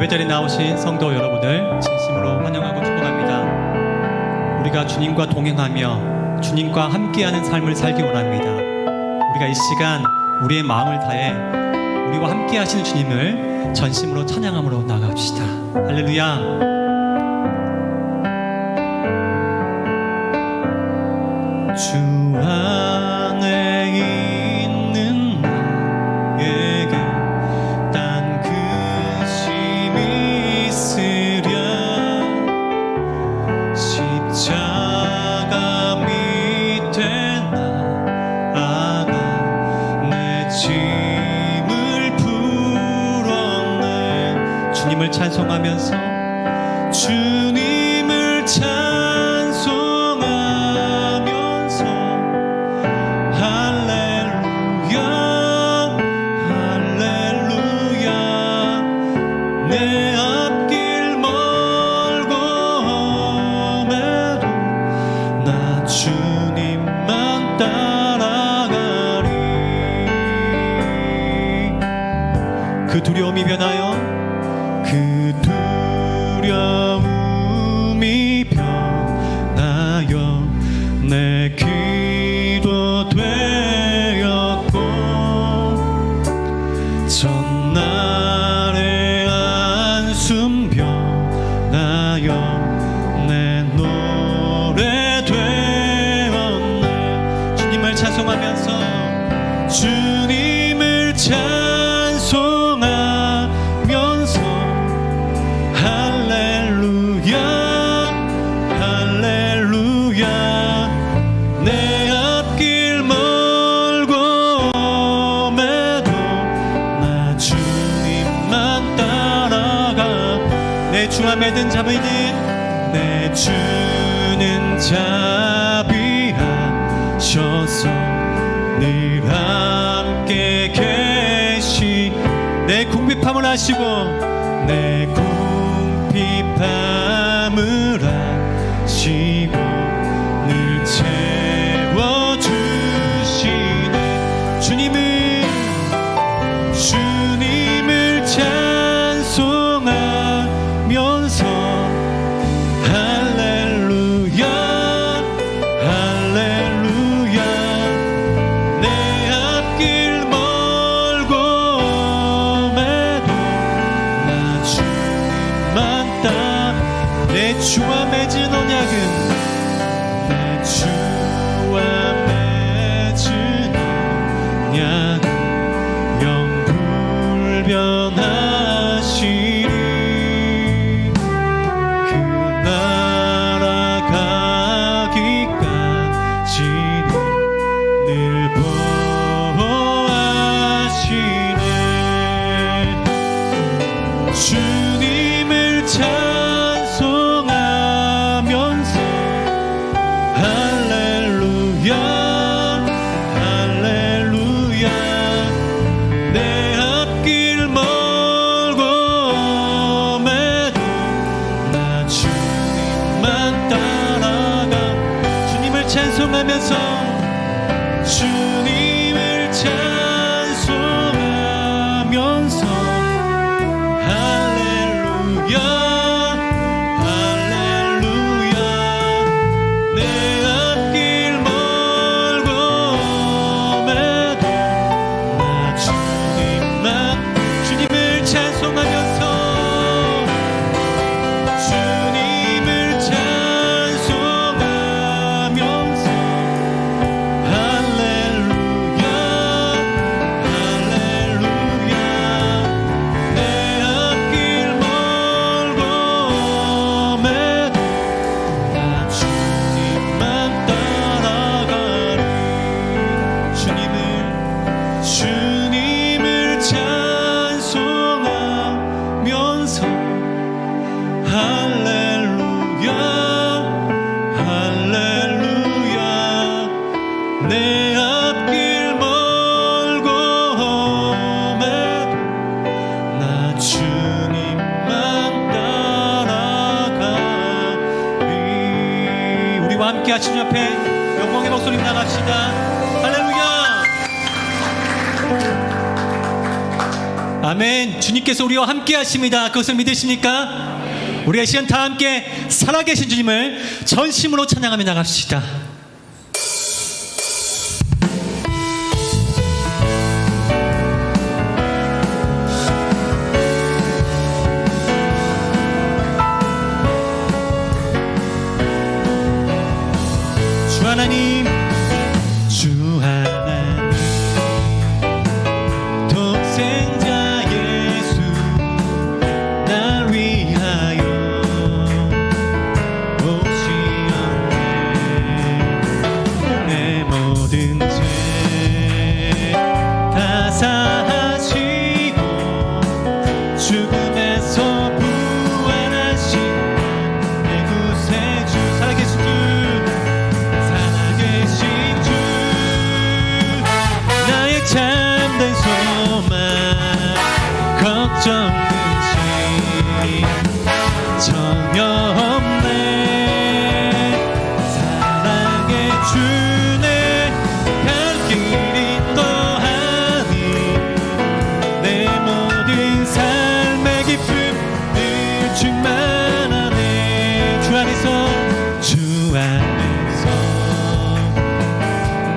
예배자리에 나오신 성도 여러분을 진심으로 환영하고 축복합니다. 우리가 주님과 동행하며 주님과 함께하는 삶을 살기 원합니다. 우리가 이 시간 우리의 마음을 다해 우리와 함께 하시는 주님을 전심으로 찬양함으로 나아갑시다. 할렐루야. 주 안에 있는 나에게 딴 근심이 있으랴. 십자가 밑에 나아가 내 짐을 풀었네. 주님을 찬송하면서 주님을 찬송하면서 할렐루야 할렐루야. 내 앞길 멀고 험해도 나 주님만 따라가리. 그 두려움이 변하여 그 두려움이 변하여 내 기도 되었고 전날의 한숨 변하여 내 노래 되었네. 주님을 찬송하면서 주님을 찬송하면서 할렐루야 할렐루야. 내 앞길 멀고 험해도 나 주님만 따라가. 내 주와 맺은 자비는 내 주는 자비하셔서 늘 함께 계시. 내 궁핍함을 아시고 내 궁핍함을 아시고 늘 채워주시네. 주님을 찬송하면서 할렐루야 할렐루야. 내 앞길 멀고 험해도 나 주님만 따라. 내 주와 맺은 언약은 내 주와 맺은 언약은 영불변하시리. 그 나라 가기까지는 늘 보호하시네. 주님을 찬송하면서 할렐루야 할렐루야. 내 앞길 멀고 험해도 나 주님만 따라가. 주님을 찬송하면서 주님을 찬송하면서 할렐루야 할렐루야. 내 앞길 멀고 험해도 나 주님만. 주님을 찬송하면서 주님을 찬송하면서 할렐루야 할렐루야. 내 앞길 멀고 험해도 나 주님만 따라가리. 주님을 찬송하면서 할렐루야 할렐루야. 내 앞길 멀고 험해도 나 주님만 따라가리. 우리와 함께 하신 옆에 영광의 목소리 나갑시다. 할렐루야. 아멘. 주님께서 우리와 함께 하십니다. 그것을 믿으십니까? 우리가 이 시간 다 함께 살아계신 주님을 전심으로 찬양하며 나갑시다. 주 하나님, 주 하나님, 독생자 예수 날 위하여 오시었네. 내 모든 죄 다 사하시고 죽음에서 부활하신 내 구세주, 살아계신 주, 참된 소망, 걱정 근심 전혀 없네. 사랑의 주네, 갈 길이 또하니 내 모든 삶의 기쁨 늘 충만하네. 주 안에서, 주 안에서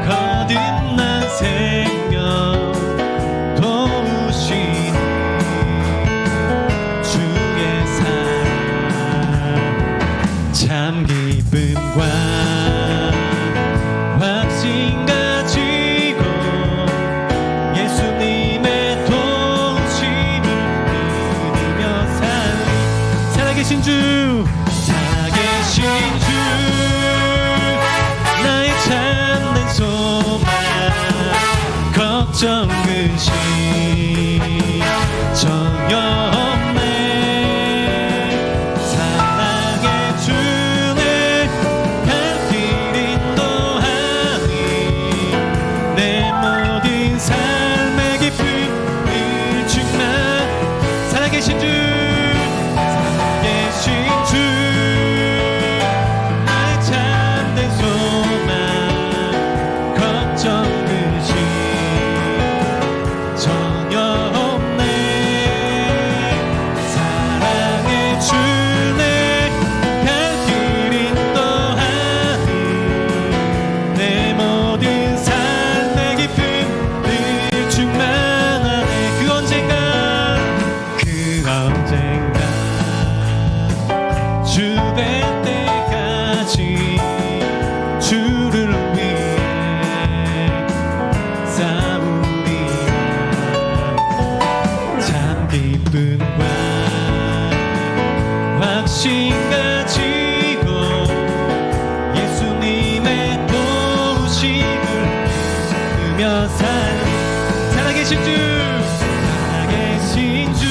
거듭난 생명 도우시니 주의 사랑 참 기쁨과 확신 가지고 예수님의 도우심을 믿으며 살아계신 주, 살아계신 주, 나의 참된 소망, 걱정 근심 전혀 없네. 사랑의 주네, 갈 길 인도하니 내 모든 삶의 기쁨 늘 충만. 살아계신 주, 살아계신 주, 나의 참된 소망, 걱정 근심 전혀 없네. 사랑의 주네, 갈 길 인도하니 내 모든 삶의 기쁨 늘 충만하네. 그 언젠가 주될 때까지 주를 위해 싸우리라. 참 기쁨과 확신 가지고 예수님의 도우심을 믿으며 살아계신 주, 살아계신 주,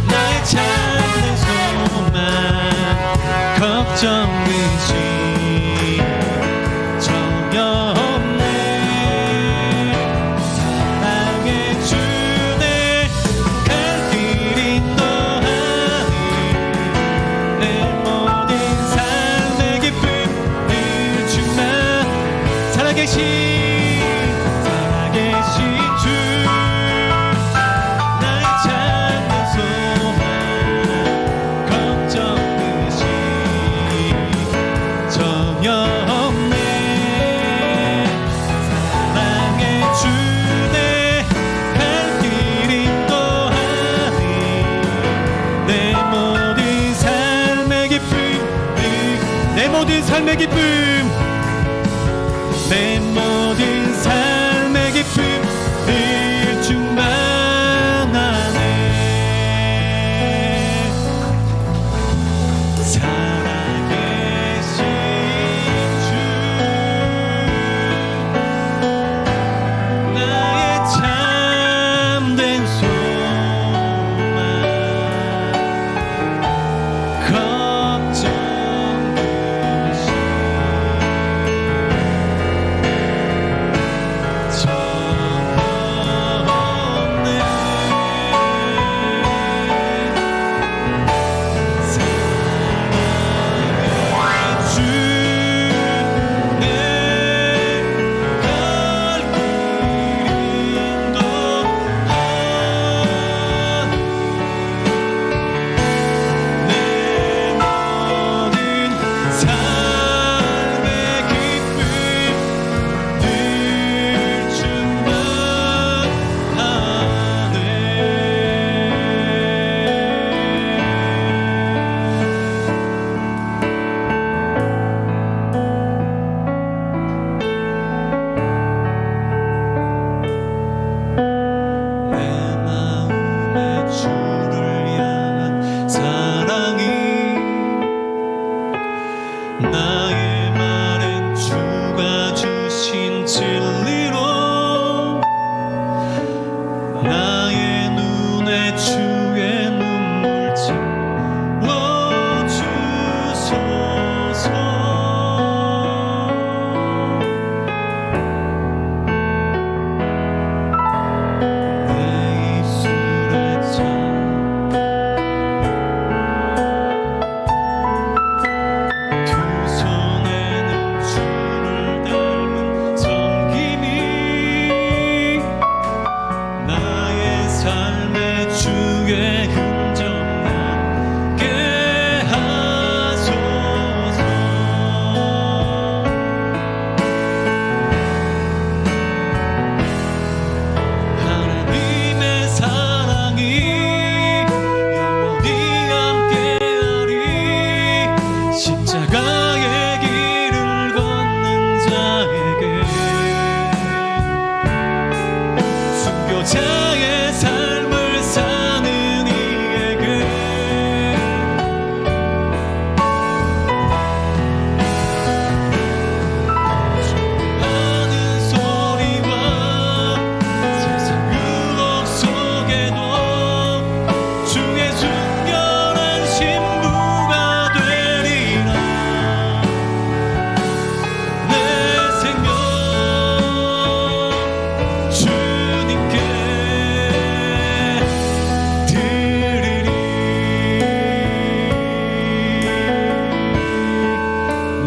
나의 참된 소망, 걱정 근심 전혀 없네. 사랑의 주네, 갈 길 인도하니 내 모든 삶의 기쁨 늘 충만. 살아계신 주, 나의 참된 소망, 걱정 근심 전혀 없네. 사랑의 주네, 갈 길 인도하니 내 모든 삶의 기쁨 내 모든 삶의 기쁨, 내 모든 삶의 기쁨 늘 충만하네. 살아계신 주, 나의 참된 소망, 걱정 근심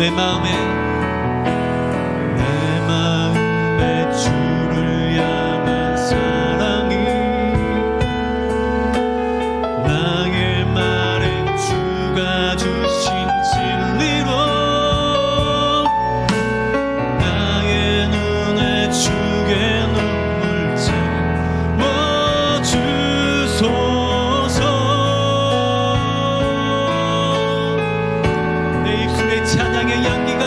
내 마음에 주를 향한 사랑이 나의 말은 주가 주신 진리로 나의 눈에 주의 눈물 채워주소서. 내 입술에 찬양의 향기가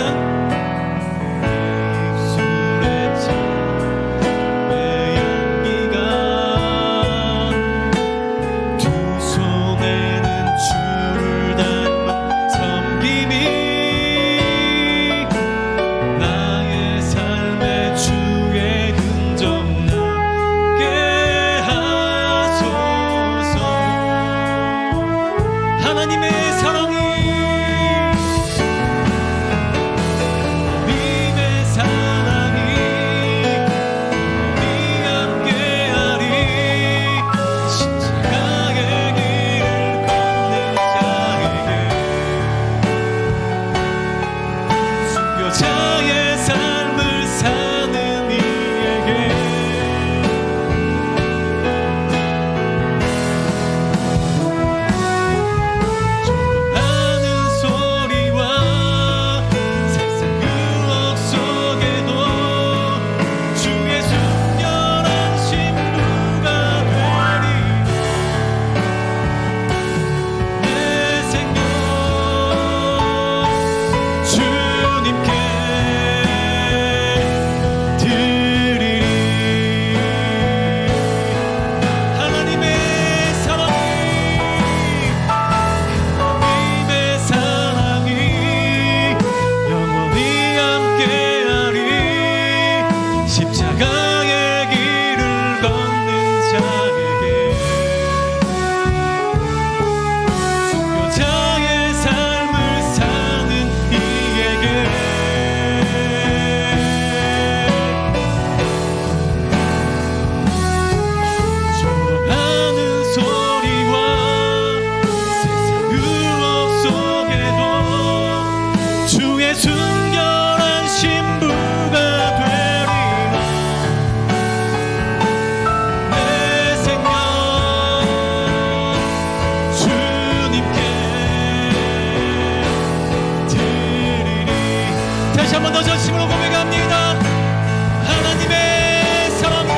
하나님의 사랑이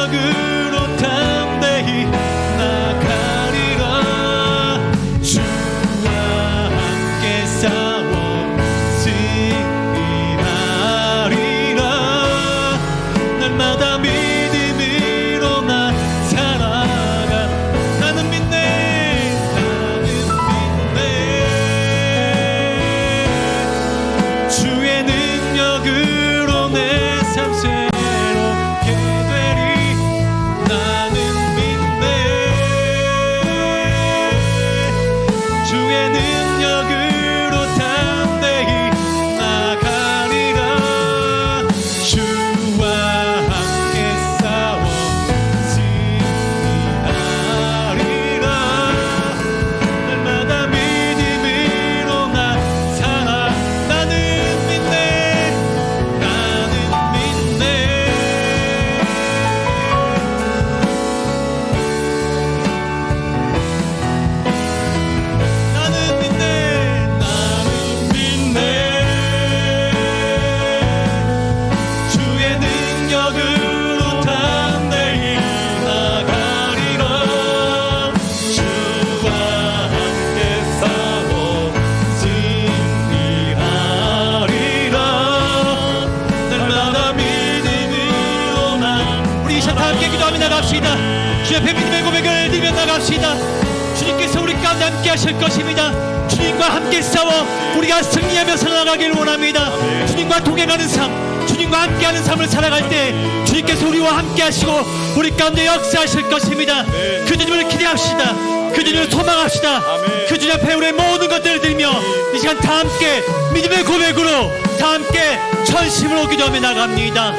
능력으로 담대히 나가리라. 주와 함께 싸워 승리하리라. 날마다 믿음으로 나 살아가. 나는 믿네, 나는 믿네. 주의 능력으로 내 삶 새롭게 되리. 나는 믿네. 주의 능력으로 담대히 나가리라. 주와 함께 싸워 승리하리라. 날마다 믿음으로 나 살아. 나는 믿네, 나는 믿네. 나는 믿네, 나는 믿네. 주의 능력으로 담대히 나가리라. 주와 함께 싸워 승리하리라. 날마다 믿음으로 나. 우리 이 시간 다 함께 기도하며 나갑시다. 주 앞에 믿음의 고백을 드리며 나갑시다. 주님께서 우리 가운데 함께 하실 것입니다. 주님과 함께 싸워 우리가 승리하며 살아가길 원합니다. 주님과 동행하는 삶, 주님과 함께하는 삶을 살아갈 때 주님께서 우리와 함께 하시고 우리 가운데 역사하실 것입니다. 그 주님을 기대합시다. 그 주님을 소망합시다. 그 주님 앞에 우리의 모든 것들을 드리며 이 시간 다 함께 믿음의 고백으로 다 함께 전심으로 기도하며 나갑니다.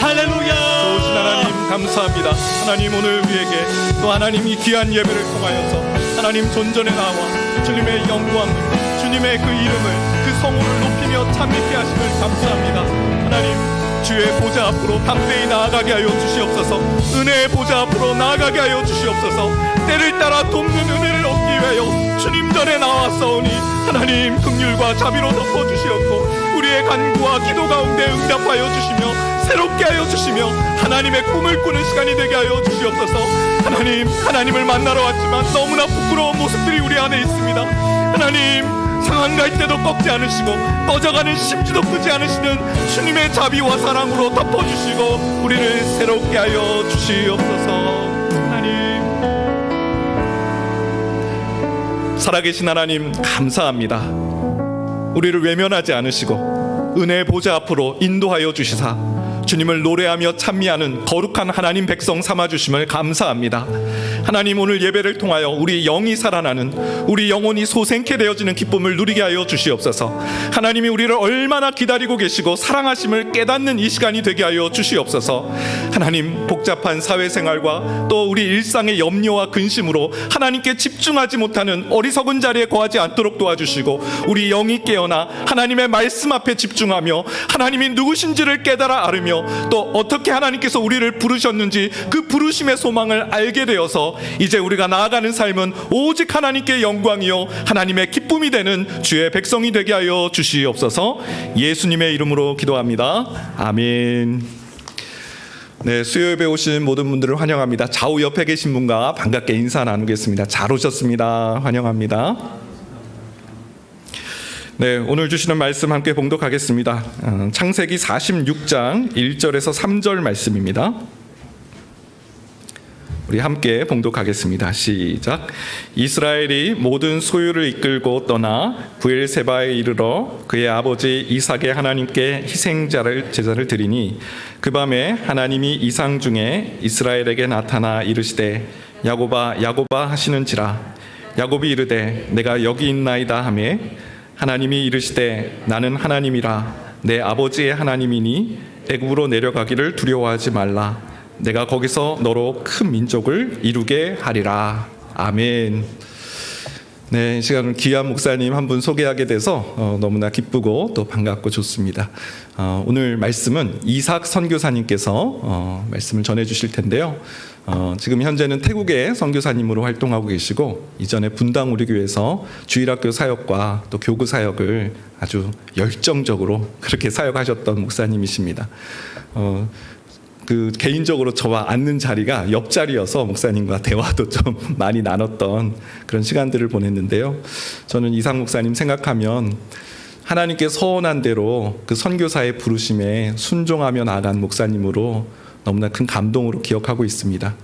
할렐루야. 좋으신 하나님 감사합니다. 하나님 오늘 우리에게 또 하나님 이 귀한 예배를 통하여서 하나님 존전에 나와 주님의 영광을, 주님의 그 이름을, 그 성호를 높이며 찬미케 하심을 감사합니다. 하나님 주의 보좌 앞으로 담대히 나아가게 하여 주시옵소서. 은혜의 보좌 앞으로 나아가게 하여 주시옵소서. 때를 따라 돕는 은혜를 얻기 위하여 주님 전에 나왔사오니 하나님 긍휼과 자비로 덮어주시옵고 우리의 간구와 기도 가운데 응답하여 주시며 새롭게 하여 주시며 하나님의 꿈을 꾸는 시간이 되게 하여 주시옵소서. 하나님, 하나님을 만나러 왔지만 너무나 부끄러운 모습들이 우리 안에 있습니다. 하나님, 상한 갈 때도 꺾지 않으시고 꺼져가는 심지도 끄지 않으시는 주님의 자비와 사랑으로 덮어주시고 우리를 새롭게 하여 주시옵소서. 하나님, 살아계신 하나님 감사합니다. 우리를 외면하지 않으시고 은혜의 보좌 앞으로 인도하여 주시사 주님을 노래하며 찬미하는 거룩한 하나님 백성 삼아주심을 감사합니다. 하나님 오늘 예배를 통하여 우리 영이 살아나는, 우리 영혼이 소생케 되어지는 기쁨을 누리게 하여 주시옵소서. 하나님이 우리를 얼마나 기다리고 계시고 사랑하심을 깨닫는 이 시간이 되게 하여 주시옵소서. 하나님 복잡한 사회생활과 또 우리 일상의 염려와 근심으로 하나님께 집중하지 못하는 어리석은 자리에 거하지 않도록 도와주시고 우리 영이 깨어나 하나님의 말씀 앞에 집중하며 하나님이 누구신지를 깨달아 알으며 또 어떻게 하나님께서 우리를 부르셨는지 그 부르심의 소망을 알게 되어서 이제 우리가 나아가는 삶은 오직 하나님께 영광이요 하나님의 기쁨이 되는 주의 백성이 되게 하여 주시옵소서. 예수님의 이름으로 기도합니다. 아멘. 네, 수요예배 오신 모든 분들을 환영합니다. 좌우 옆에 계신 분과 반갑게 인사 나누겠습니다. 잘 오셨습니다. 환영합니다. 네, 오늘 주시는 말씀 함께 봉독하겠습니다. 창세기 46장 1절에서 3절 말씀입니다. 우리 함께 봉독하겠습니다. 시작. 이스라엘이 모든 소유를 이끌고 떠나 브엘세바에 이르러 그의 아버지 이삭의 하나님께 제사를 드리니 그 밤에 하나님이 이상 중에 이스라엘에게 나타나 이르시되 야곱아 야곱아 하시는지라. 야곱이 이르되 내가 여기 있나이다 하매 하나님이 이르시되 나는 하나님이라 내 아버지의 하나님이니 애굽으로 내려가기를 두려워하지 말라. 내가 거기서 너로 큰 민족을 이루게 하리라. 아멘. 네, 이 시간은 귀한 목사님 한 분 소개하게 돼서 너무나 기쁘고 또 반갑고 좋습니다. 오늘 말씀은 이삭 선교사님께서 말씀을 전해 주실 텐데요. 지금 현재는 태국의 선교사님으로 활동하고 계시고 이전에 분당 우리 교회에서 주일학교 사역과 또 교구 사역을 아주 열정적으로 그렇게 사역하셨던 목사님이십니다. 그 개인적으로 저와 앉는 자리가 옆자리여서 목사님과 대화도 좀 많이 나눴던 그런 시간들을 보냈는데요. 저는 이상 목사님 생각하면 하나님께 서원한 대로 그 선교사의 부르심에 순종하며 나아간 목사님으로 너무나 큰 감동으로 기억하고 있습니다.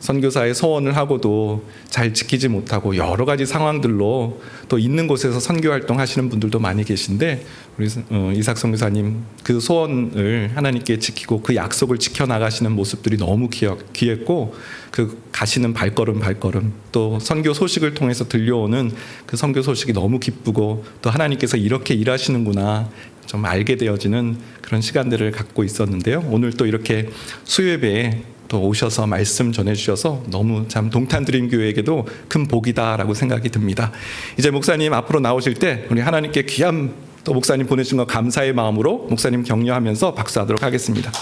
선교사의 서원을 하고도 잘 지키지 못하고 여러 가지 상황들로 또 있는 곳에서 선교 활동하시는 분들도 많이 계신데 우리 이삭 선교사님 그 소원을 하나님께 지키고 그 약속을 지켜나가시는 모습들이 너무 귀했고 그 가시는 발걸음 또 선교 소식을 통해서 들려오는 그 선교 소식이 너무 기쁘고 또 하나님께서 이렇게 일하시는구나 좀 알게 되어지는 그런 시간들을 갖고 있었는데요. 오늘 또 이렇게 수요예배에 또 오셔서 말씀 전해주셔서 너무 참 동탄드림교회에게도 큰 복이다라고 생각이 듭니다. 이제 목사님 앞으로 나오실 때 우리 하나님께 귀한 또 목사님 보내준 거 감사의 마음으로 목사님 격려하면서 박수하도록 하겠습니다.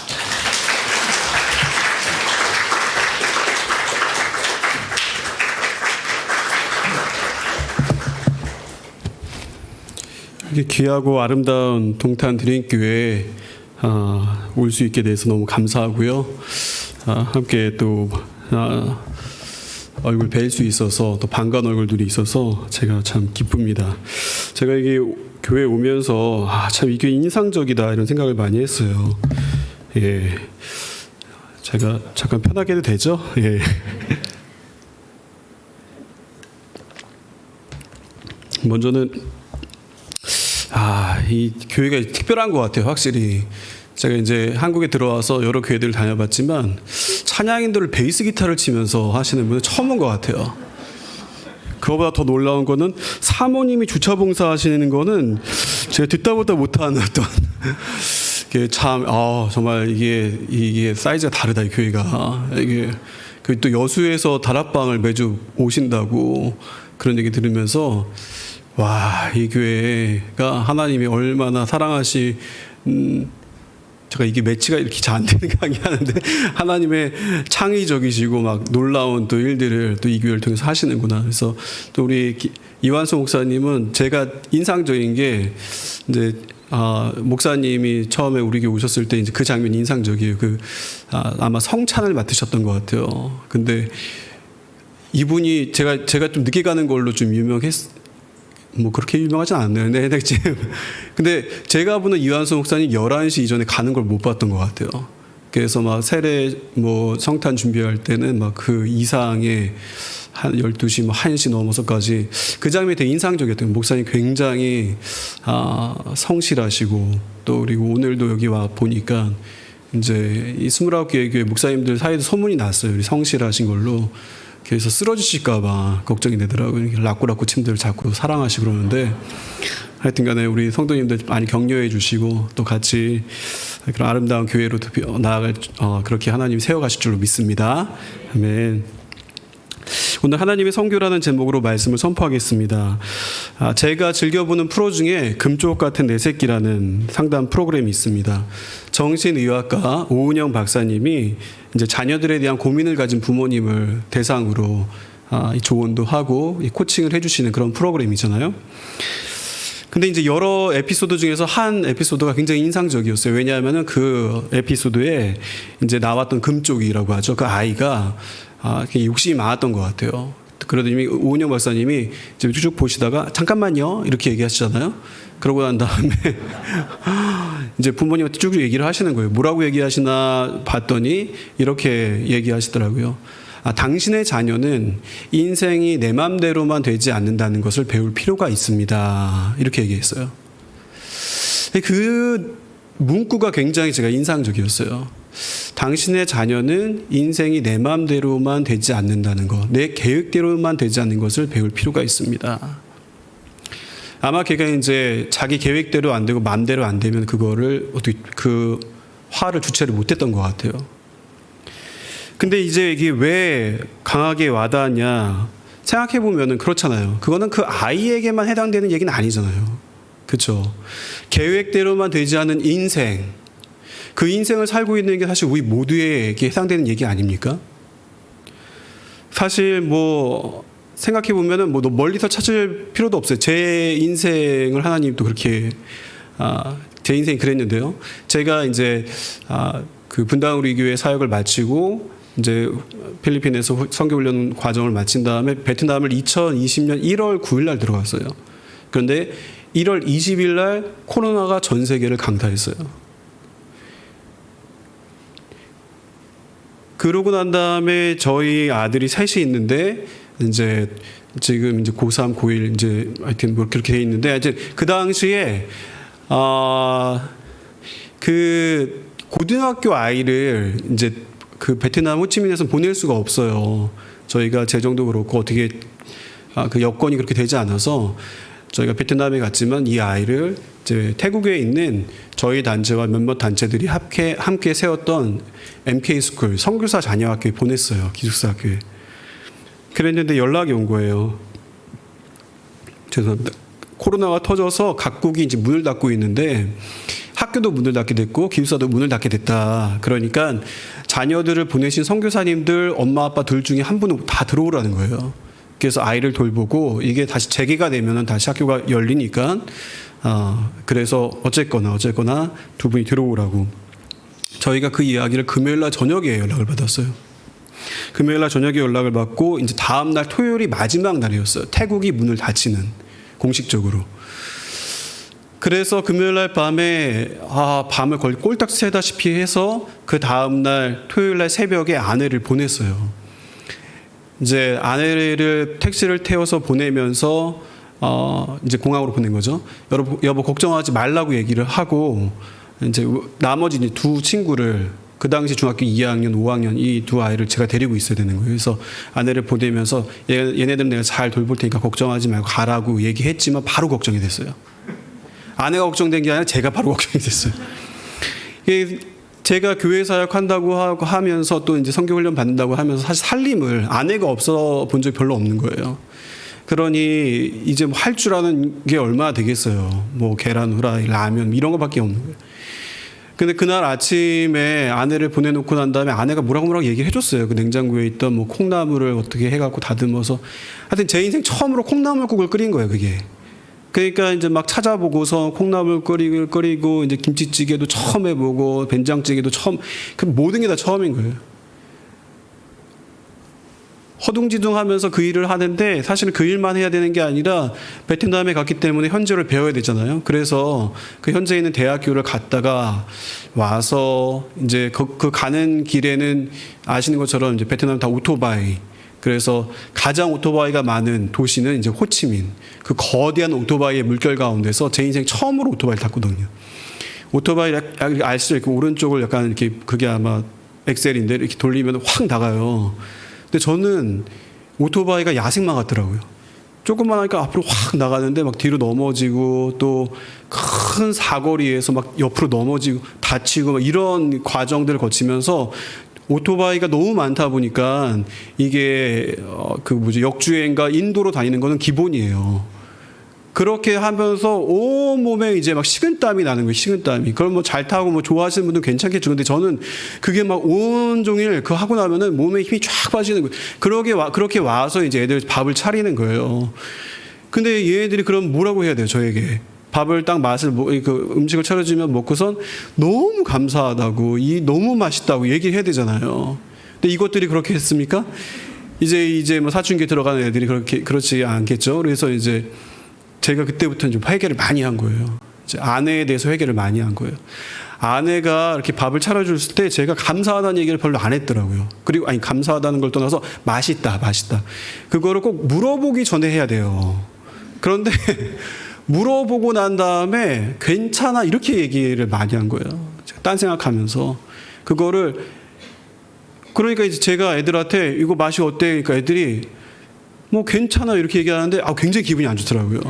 이렇게 귀하고 아름다운 동탄드림교회에 올 수 있게 돼서 너무 감사하고요. 함께 또 얼굴 뵐 수 있어서 또 반가운 얼굴들이 있어서 제가 참 기쁩니다. 제가 이게 교회 오면서 참 이게 인상적이다 이런 생각을 많이 했어요. 예, 제가 잠깐 편하게 해도 되죠? 예. 먼저는 이 교회가 특별한 것 같아요. 확실히 제가 이제 한국에 들어와서 여러 교회들을 다녀봤지만 찬양인들을 베이스 기타를 치면서 하시는 분은 처음 본 것 같아요. 그거보다 더 놀라운 거는 사모님이 주차 봉사 하시는 거는 제가 듣다 보다 못하는 어떤 이게 참 정말 이게 사이즈가 다르다 이 교회가. 이게 또 여수에서 다락방을 매주 오신다고 그런 얘기 들으면서 와, 이 교회가 하나님이 얼마나 제가 이게 매치가 이렇게 잘 안 되는 강의 하는데 하나님의 창의적이시고 막 놀라운 또 일들을 또 이 교회를 통해서 하시는구나. 그래서 또 우리 이완수 목사님은 제가 인상적인 게 이제 목사님이 처음에 우리 교회 오셨을 때 이제 그 장면이 인상적이에요. 아마 성찬을 맡으셨던 것 같아요. 근데 이분이 제가 좀 늦게 가는 걸로 좀 뭐 그렇게 유명하진 않네요. 근데 제가 보는 이완수 목사님 11시 이전에 가는 걸 못 봤던 것 같아요. 그래서 막 세례 뭐 성탄 준비할 때는 막 그 이상의 한 12시 뭐 1시 넘어서까지 그 장면이 되게 인상적이었던 목사님 굉장히 성실하시고 또 그리고 오늘도 여기 와 보니까 이제 이 29개 교회 목사님들 사이에도 소문이 났어요. 우리 성실하신 걸로. 그래서 쓰러지실까봐 걱정이 되더라고요. 라꾸라꾸 침대를 자꾸 사랑하시고 그러는데 하여튼 간에 우리 성도님들 많이 격려해 주시고 또 같이 그런 아름다운 교회로 나아갈 그렇게 하나님이 세워가실 줄로 믿습니다. 아멘. 오늘 하나님의 선교라는 제목으로 말씀을 선포하겠습니다. 제가 즐겨보는 프로 중에 금쪽 같은 내 새끼라는 상담 프로그램이 있습니다. 정신의학과 오은영 박사님이 이제 자녀들에 대한 고민을 가진 부모님을 대상으로 조언도 하고 코칭을 해주시는 그런 프로그램이잖아요. 근데 이제 여러 에피소드 중에서 한 에피소드가 굉장히 인상적이었어요. 왜냐하면은 그 에피소드에 이제 나왔던 금쪽이라고 하죠. 그 아이가 욕심이 많았던 것 같아요. 그러더니 오은영 박사님이 이제 쭉 보시다가 잠깐만요 이렇게 얘기하시잖아요. 그러고 난 다음에 이제 부모님한테 쭉 얘기를 하시는 거예요. 뭐라고 얘기하시나 봤더니 이렇게 얘기하시더라고요. 당신의 자녀는 인생이 내 맘대로만 되지 않는다는 것을 배울 필요가 있습니다. 이렇게 얘기했어요. 그 문구가 굉장히 제가 인상적이었어요. 당신의 자녀는 인생이 내 마음대로만 되지 않는다는 것, 내 계획대로만 되지 않는 것을 배울 필요가 있습니다. 아마 걔가 이제 자기 계획대로 안 되고 마음대로 안 되면 그거를 어떻게 그 화를 주체를 못했던 것 같아요. 근데 이제 이게 왜 강하게 와닿았냐 생각해 보면은 그렇잖아요. 그거는 그 아이에게만 해당되는 얘기는 아니잖아요. 그렇죠? 계획대로만 되지 않은 인생. 그 인생을 살고 있는 게 사실 우리 모두에게 해당되는 얘기 아닙니까? 사실 뭐 생각해 보면은 뭐 멀리서 찾을 필요도 없어요. 제 인생을 하나님도 그렇게 제 인생이 그랬는데요. 제가 이제 그 분당 우리 교회 사역을 마치고 이제 필리핀에서 선교훈련 과정을 마친 다음에 베트남을 2020년 1월 9일 날 들어갔어요. 그런데 1월 20일 날 코로나가 전 세계를 강타했어요. 그러고 난 다음에 저희 아들이 셋이 있는데 이제 지금 이제 고3, 고1 이제 하여튼 뭐 그렇게 돼 있는데 이제 그 당시에 그 고등학교 아이를 이제 그 베트남 호치민에서 보낼 수가 없어요. 저희가 재정도 그렇고 어떻게 그 여건이 그렇게 되지 않아서 저희가 베트남에 갔지만 이 아이를 이제 태국에 있는 저희 단체와 몇몇 단체들이 함께 세웠던 MK 스쿨 선교사 자녀학교에 보냈어요. 기숙사 학교에. 그랬는데 연락이 온 거예요. 죄송합니다. 코로나가 터져서 각국이 이제 문을 닫고 있는데 학교도 문을 닫게 됐고 기숙사도 문을 닫게 됐다. 그러니까 자녀들을 보내신 선교사님들 엄마 아빠 둘 중에 한 분은 다 들어오라는 거예요. 그래서 아이를 돌보고 이게 다시 재개가 되면은 다시 학교가 열리니까 그래서 어쨌거나 두 분이 들어오라고. 저희가 그 이야기를 금요일 날 저녁에 연락을 받았어요. 금요일 날 저녁에 연락을 받고 이제 다음 날 토요일이 마지막 날이었어요. 태국이 문을 닫히는 공식적으로. 그래서 금요일 날 밤에 밤을 거의 꼴딱 새다시피 해서 그 다음 날 토요일 날 새벽에 아내를 보냈어요. 이제 아내를 택시를 태워서 보내면서 이제 공항으로 보낸 거죠. 여보 걱정하지 말라고 얘기를 하고 이제 나머지 이제 두 친구를 그 당시 중학교 2학년, 5학년 이 두 아이를 제가 데리고 있어야 되는 거예요. 그래서 아내를 보내면서 얘네들은 내가 잘 돌볼 테니까 걱정하지 말고 가라고 얘기했지만 바로 걱정이 됐어요. 아내가 걱정된 게 아니라 제가 바로 걱정이 됐어요. 제가 교회 사역한다고 하면서 또 이제 선교훈련 받는다고 하면서 사실 살림을 아내가 없어 본 적이 별로 없는 거예요. 그러니 이제 뭐 할 줄 아는 게 얼마나 되겠어요. 뭐 계란 후라이, 라면 이런 거밖에 없는 거예요. 근데 그날 아침에 아내를 보내놓고 난 다음에 아내가 뭐라고 얘기를 해줬어요. 그 냉장고에 있던 뭐 콩나물을 어떻게 해갖고 다듬어서 하여튼 제 인생 처음으로 콩나물국을 끓인 거예요. 그게. 그러니까 이제 막 찾아보고서 콩나물 끓이고 이제 김치찌개도 처음 해보고 된장찌개도 처음, 그 모든 게 다 처음인 거예요. 허둥지둥하면서 그 일을 하는데 사실은 그 일만 해야 되는 게 아니라 베트남에 갔기 때문에 현지어를 배워야 되잖아요. 그래서 그 현지에 있는 대학교를 갔다가 와서 이제 그 가는 길에는 아시는 것처럼 이제 베트남 다 오토바이. 그래서 가장 오토바이가 많은 도시는 이제 호치민. 그 거대한 오토바이의 물결 가운데서 제 인생 처음으로 오토바이를 탔거든요. 오토바이 아시죠? 이렇게 오른쪽을 약간 이렇게 그게 아마 엑셀인데 이렇게 돌리면 확 나가요. 근데 저는 오토바이가 야생마 같더라고요. 조금만 하니까 앞으로 확 나가는데 막 뒤로 넘어지고 또 큰 사거리에서 막 옆으로 넘어지고 다치고 막 이런 과정들을 거치면서 오토바이가 너무 많다 보니까 이게 역주행과 인도로 다니는 거는 기본이에요. 그렇게 하면서 온몸에 이제 막 식은땀이 나는 거예요. 식은땀이. 그걸 뭐 잘 타고 뭐 좋아하시는 분들은 괜찮겠죠. 근데 저는 그게 막 온종일 그 하고 나면은 몸에 힘이 쫙 빠지는 거예요. 그렇게 와서 이제 애들 밥을 차리는 거예요. 근데 얘네들이 그럼 뭐라고 해야 돼요, 저에게? 밥을 딱 그 음식을 차려주면 먹고선 너무 감사하다고, 너무 맛있다고 얘기해야 되잖아요. 근데 이것들이 그렇게 했습니까? 이제 뭐 사춘기 들어가는 애들이 그렇지 않겠죠. 그래서 이제 제가 그때부터 좀 회개를 많이 한 거예요. 이제 아내에 대해서 회개를 많이 한 거예요. 아내가 이렇게 밥을 차려줬을 때 제가 감사하다는 얘기를 별로 안 했더라고요. 그리고 감사하다는 걸 떠나서 맛있다. 그거를 꼭 물어보기 전에 해야 돼요. 그런데 물어보고 난 다음에 괜찮아 이렇게 얘기를 많이 한 거예요. 제가 딴 생각하면서 그거를 그러니까 이제 제가 애들한테 이거 맛이 어때? 그러니까 애들이 뭐 괜찮아 이렇게 얘기하는데 굉장히 기분이 안 좋더라고요.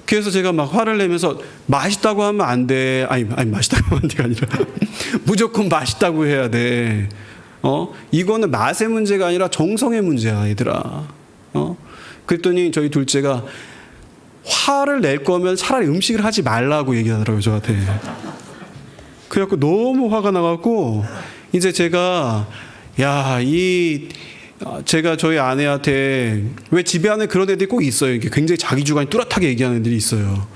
그래서 제가 막 화를 내면서 맛있다고 하면 안 돼. 아니 맛있다고 하면 안 돼가 아니라 무조건 맛있다고 해야 돼. 이거는 맛의 문제가 아니라 정성의 문제야, 얘들아. 그랬더니 저희 둘째가 화를 낼 거면 차라리 음식을 하지 말라고 얘기하더라고요, 저한테. 그래갖고 너무 화가 나갖고 이제 제가 제가 저희 아내한테 왜 집에 안에 그런 애들이 꼭 있어요. 이렇게 굉장히 자기 주관이 뚜렷하게 얘기하는 애들이 있어요.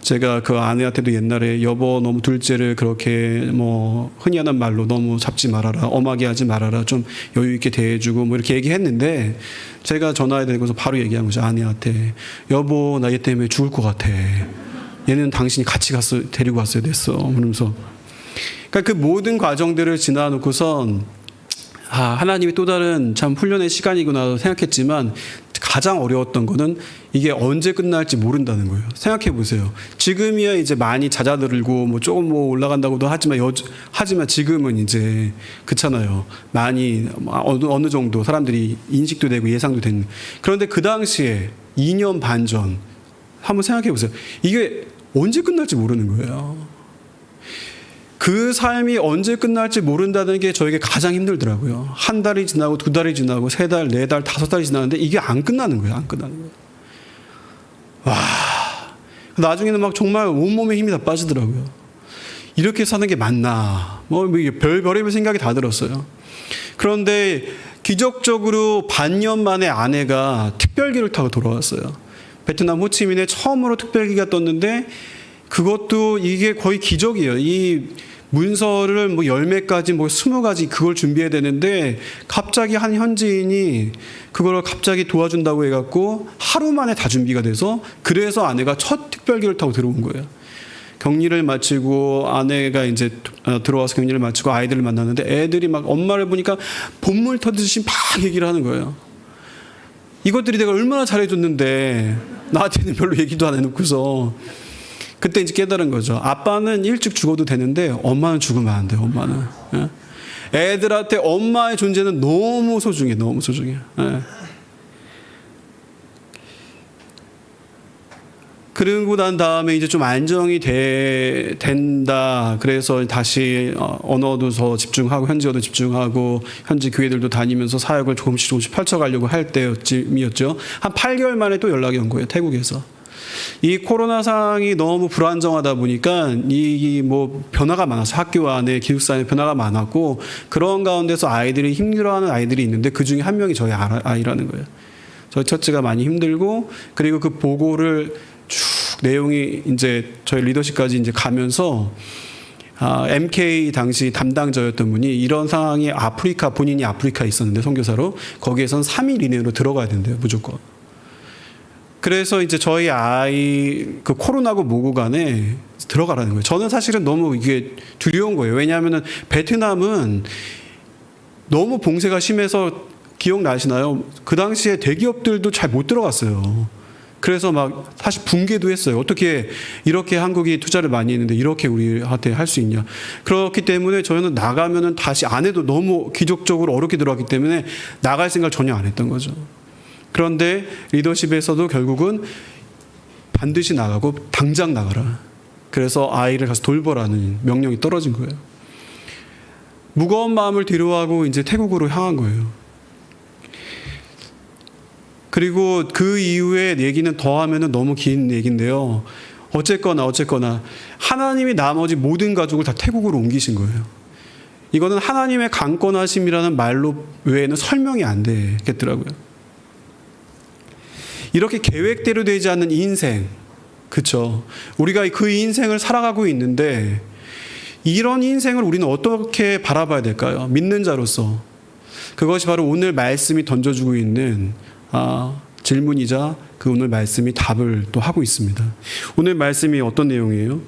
제가 그 아내한테도 옛날에 여보 너무 둘째를 그렇게 뭐 흔히 하는 말로 너무 잡지 말아라, 엄하게 하지 말아라, 좀 여유 있게 대해주고 뭐 이렇게 얘기했는데 제가 전화해 대고서 바로 얘기한 거죠. 아내한테 여보 나 얘 때문에 죽을 것 같아. 얘는 당신이 같이 데리고 갔어야 됐어. 그러면서 그러니까 그 모든 과정들을 지나놓고선 하나님이 또 다른 참 훈련의 시간이구나 생각했지만 가장 어려웠던 거는 이게 언제 끝날지 모른다는 거예요. 생각해 보세요. 지금이야 이제 많이 잦아들고 뭐 조금 뭐 올라간다고도 하지만 지금은 이제 그렇잖아요. 많이 어느 정도 사람들이 인식도 되고 예상도 되는. 그런데 그 당시에 2년 반 전 한번 생각해 보세요. 이게 언제 끝날지 모르는 거예요. 그 삶이 언제 끝날지 모른다는 게 저에게 가장 힘들더라고요. 한 달이 지나고 2달이 지나고 3달, 4달, 5달이 지나는데 이게 안 끝나는 거예요. 안 끝나는 거예요. 와, 나중에는 막 정말 온몸에 힘이 다 빠지더라고요. 이렇게 사는 게 맞나? 뭐 이게 별의별 생각이 다 들었어요. 그런데 기적적으로 반년 만에 아내가 특별기를 타고 돌아왔어요. 베트남 호치민에 처음으로 특별기가 떴는데 그것도 이게 거의 기적이에요. 이 문서를 뭐 10가지, 뭐 20가지 그걸 준비해야 되는데 갑자기 한 현지인이 그걸 갑자기 도와준다고 해갖고 하루 만에 다 준비가 돼서 그래서 아내가 첫 특별기를 타고 들어온 거예요. 격리를 마치고 아내가 이제 들어와서 격리를 마치고 아이들을 만났는데 애들이 막 엄마를 보니까 본물 터듯이 막 얘기를 하는 거예요. 이것들이 내가 얼마나 잘해줬는데 나한테는 별로 얘기도 안 해놓고서 그때 이제 깨달은 거죠. 아빠는 일찍 죽어도 되는데 엄마는 죽으면 안 돼요. 엄마는. 애들한테 엄마의 존재는 너무 소중해. 너무 소중해. 그러고 난 다음에 이제 좀 안정이 된다. 그래서 다시 언어도 더 집중하고 현지어도 집중하고 현지 교회들도 다니면서 사역을 조금씩 펼쳐가려고 할 때쯤이었죠. 한 8개월 만에 또 연락이 온 거예요. 태국에서. 이 코로나 상황이 너무 불안정하다 보니까 이 뭐 변화가 많았어요. 학교 안에 기숙사 안에 변화가 많았고 그런 가운데서 아이들이 힘들어하는 아이들이 있는데 그 중에 한 명이 저희 아이라는 거예요. 저희 첫째가 많이 힘들고 그리고 그 보고를 쭉 내용이 이제 저희 리더십까지 이제 가면서 MK 당시 담당자였던 분이 이런 상황이 본인이 아프리카에 있었는데 선교사로 거기에선 3일 이내로 들어가야 된대요. 무조건. 그래서 이제 저희 아이 그 코로나고 뭐고 간에 들어가라는 거예요. 저는 사실은 너무 이게 두려운 거예요. 왜냐하면 베트남은 너무 봉쇄가 심해서 기억나시나요? 그 당시에 대기업들도 잘 못 들어갔어요. 그래서 막 사실 붕괴도 했어요. 어떻게 이렇게 한국이 투자를 많이 했는데 이렇게 우리한테 할 수 있냐. 그렇기 때문에 저희는 나가면은 다시 안 해도 너무 기적적으로 어렵게 들어왔기 때문에 나갈 생각을 전혀 안 했던 거죠. 그런데 리더십에서도 결국은 반드시 나가고 당장 나가라. 그래서 아이를 가서 돌보라는 명령이 떨어진 거예요. 무거운 마음을 뒤로하고 이제 태국으로 향한 거예요. 그리고 그 이후에 얘기는 더 하면은 너무 긴 얘기인데요. 어쨌거나 하나님이 나머지 모든 가족을 다 태국으로 옮기신 거예요. 이거는 하나님의 강권하심이라는 말로 외에는 설명이 안 되겠더라고요. 이렇게 계획대로 되지 않는 인생, 그렇죠? 우리가 그 인생을 살아가고 있는데 이런 인생을 우리는 어떻게 바라봐야 될까요? 믿는 자로서. 그것이 바로 오늘 말씀이 던져주고 있는 질문이자 그 오늘 말씀이 답을 또 하고 있습니다. 오늘 말씀이 어떤 내용이에요?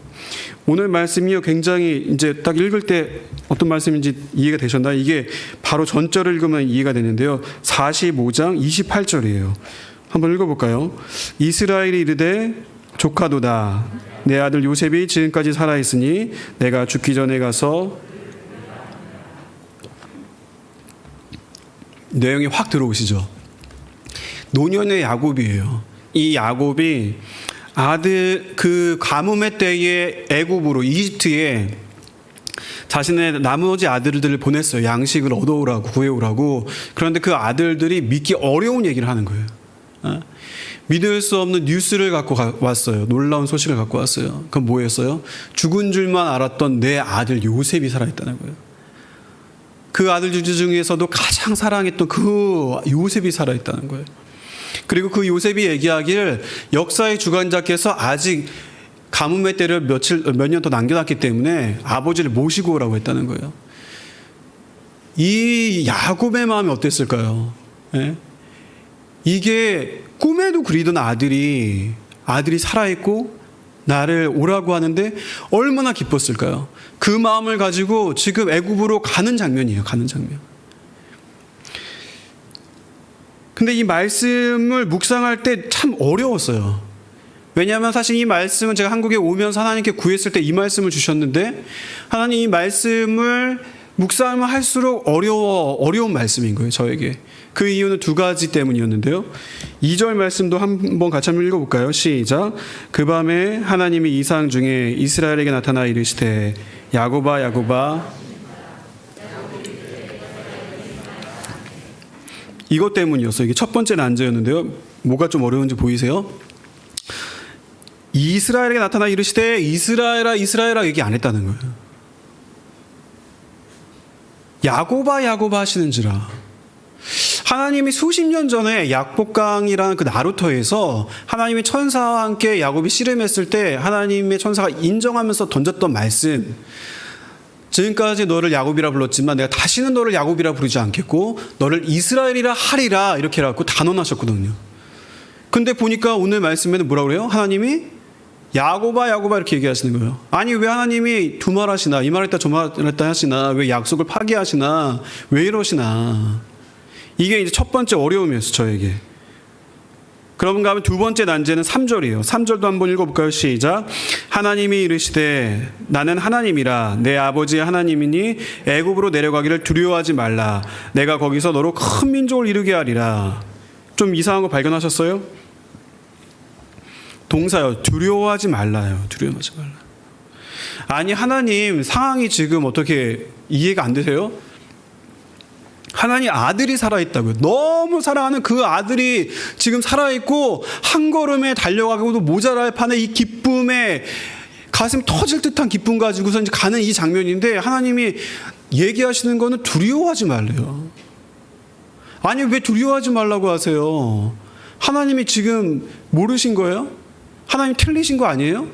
오늘 말씀이요 굉장히 이제 딱 읽을 때 어떤 말씀인지 이해가 되셨나요? 이게 바로 전절을 읽으면 이해가 되는데요. 45장 28절이에요. 한번 읽어볼까요? 이스라엘이 이르되 조카도다. 내 아들 요셉이 지금까지 살아있으니 내가 죽기 전에 가서 내용이 확 들어오시죠. 노년의 야곱이에요. 이 야곱이 아들 그 가뭄의 때에 애굽으로 이집트에 자신의 나머지 아들들을 보냈어요. 양식을 얻어오라고 구해오라고. 그런데 그 아들들이 믿기 어려운 얘기를 하는 거예요. 믿을 수 없는 뉴스를 갖고 왔어요. 놀라운 소식을 갖고 왔어요. 그건 뭐였어요? 죽은 줄만 알았던 내 아들 요셉이 살아있다는 거예요. 그 아들들 중에서도 가장 사랑했던 그 요셉이 살아있다는 거예요. 그리고 그 요셉이 얘기하기를 역사의 주관자께서 아직 가뭄의 때를 몇 년 더 남겨놨기 때문에 아버지를 모시고 오라고 했다는 거예요. 이 야곱의 마음이 어땠을까요? 예? 이게 꿈에도 그리던 아들이 살아있고 나를 오라고 하는데 얼마나 기뻤을까요? 그 마음을 가지고 지금 애굽으로 가는 장면이에요. 가는 장면. 근데 이 말씀을 묵상할 때 참 어려웠어요. 왜냐하면 사실 이 말씀은 제가 한국에 오면서 하나님께 구했을 때 이 말씀을 주셨는데 하나님 이 말씀을 묵상을 할수록 어려운 말씀인 거예요. 저에게. 그 이유는 두 가지 때문이었는데요. 2절 말씀도 한번 같이 한번 읽어볼까요? 시작. 그 밤에 하나님이 이상 중에 이스라엘에게 나타나 이르시되 야곱아 야곱아. 이것 때문이었어요. 이게 첫 번째 난제였는데요. 뭐가 좀 어려운지 보이세요? 이스라엘에게 나타나 이르시되 이스라엘아 이스라엘아 얘기 안 했다는 거예요. 야곱아 야곱아 하시는지라. 하나님이 수십 년 전에 약복강이라는 그 나루터에서 하나님의 천사와 함께 야곱이 씨름했을 때 하나님의 천사가 인정하면서 던졌던 말씀, 지금까지 너를 야곱이라 불렀지만 내가 다시는 너를 야곱이라 부르지 않겠고 너를 이스라엘이라 하리라 이렇게 해갖고 단언하셨거든요. 근데 보니까 오늘 말씀에는 뭐라고 그래요? 하나님이 야곱아 야곱아 이렇게 얘기하시는 거예요. 아니 왜 하나님이 두 말 하시나, 이 말 했다 저 말 했다 하시나, 왜 약속을 파기하시나, 왜 이러시나. 이게 이제 첫 번째 어려움이었어요, 저에게. 그런가 하면 두 번째 난제는 3절이에요. 3절도 한번 읽어볼까요? 시작. 하나님이 이르시되 나는 하나님이라 내 아버지의 하나님이니 애굽으로 내려가기를 두려워하지 말라. 내가 거기서 너로 큰 민족을 이루게 하리라. 좀 이상한 거 발견하셨어요? 동사요. 두려워하지 말라요. 두려워하지 말라. 아니 하나님 상황이 지금 어떻게 이해가 안 되세요? 하나님 아들이 살아있다고요. 너무 사랑하는 그 아들이 지금 살아있고 한 걸음에 달려가고도 모자랄 판에 이 기쁨에 가슴 터질 듯한 기쁨 가지고서 이제 가는 이 장면인데 하나님이 얘기하시는 거는 두려워하지 말래요. 아니 왜 두려워하지 말라고 하세요? 하나님이 지금 모르신 거예요? 하나님 틀리신 거 아니에요?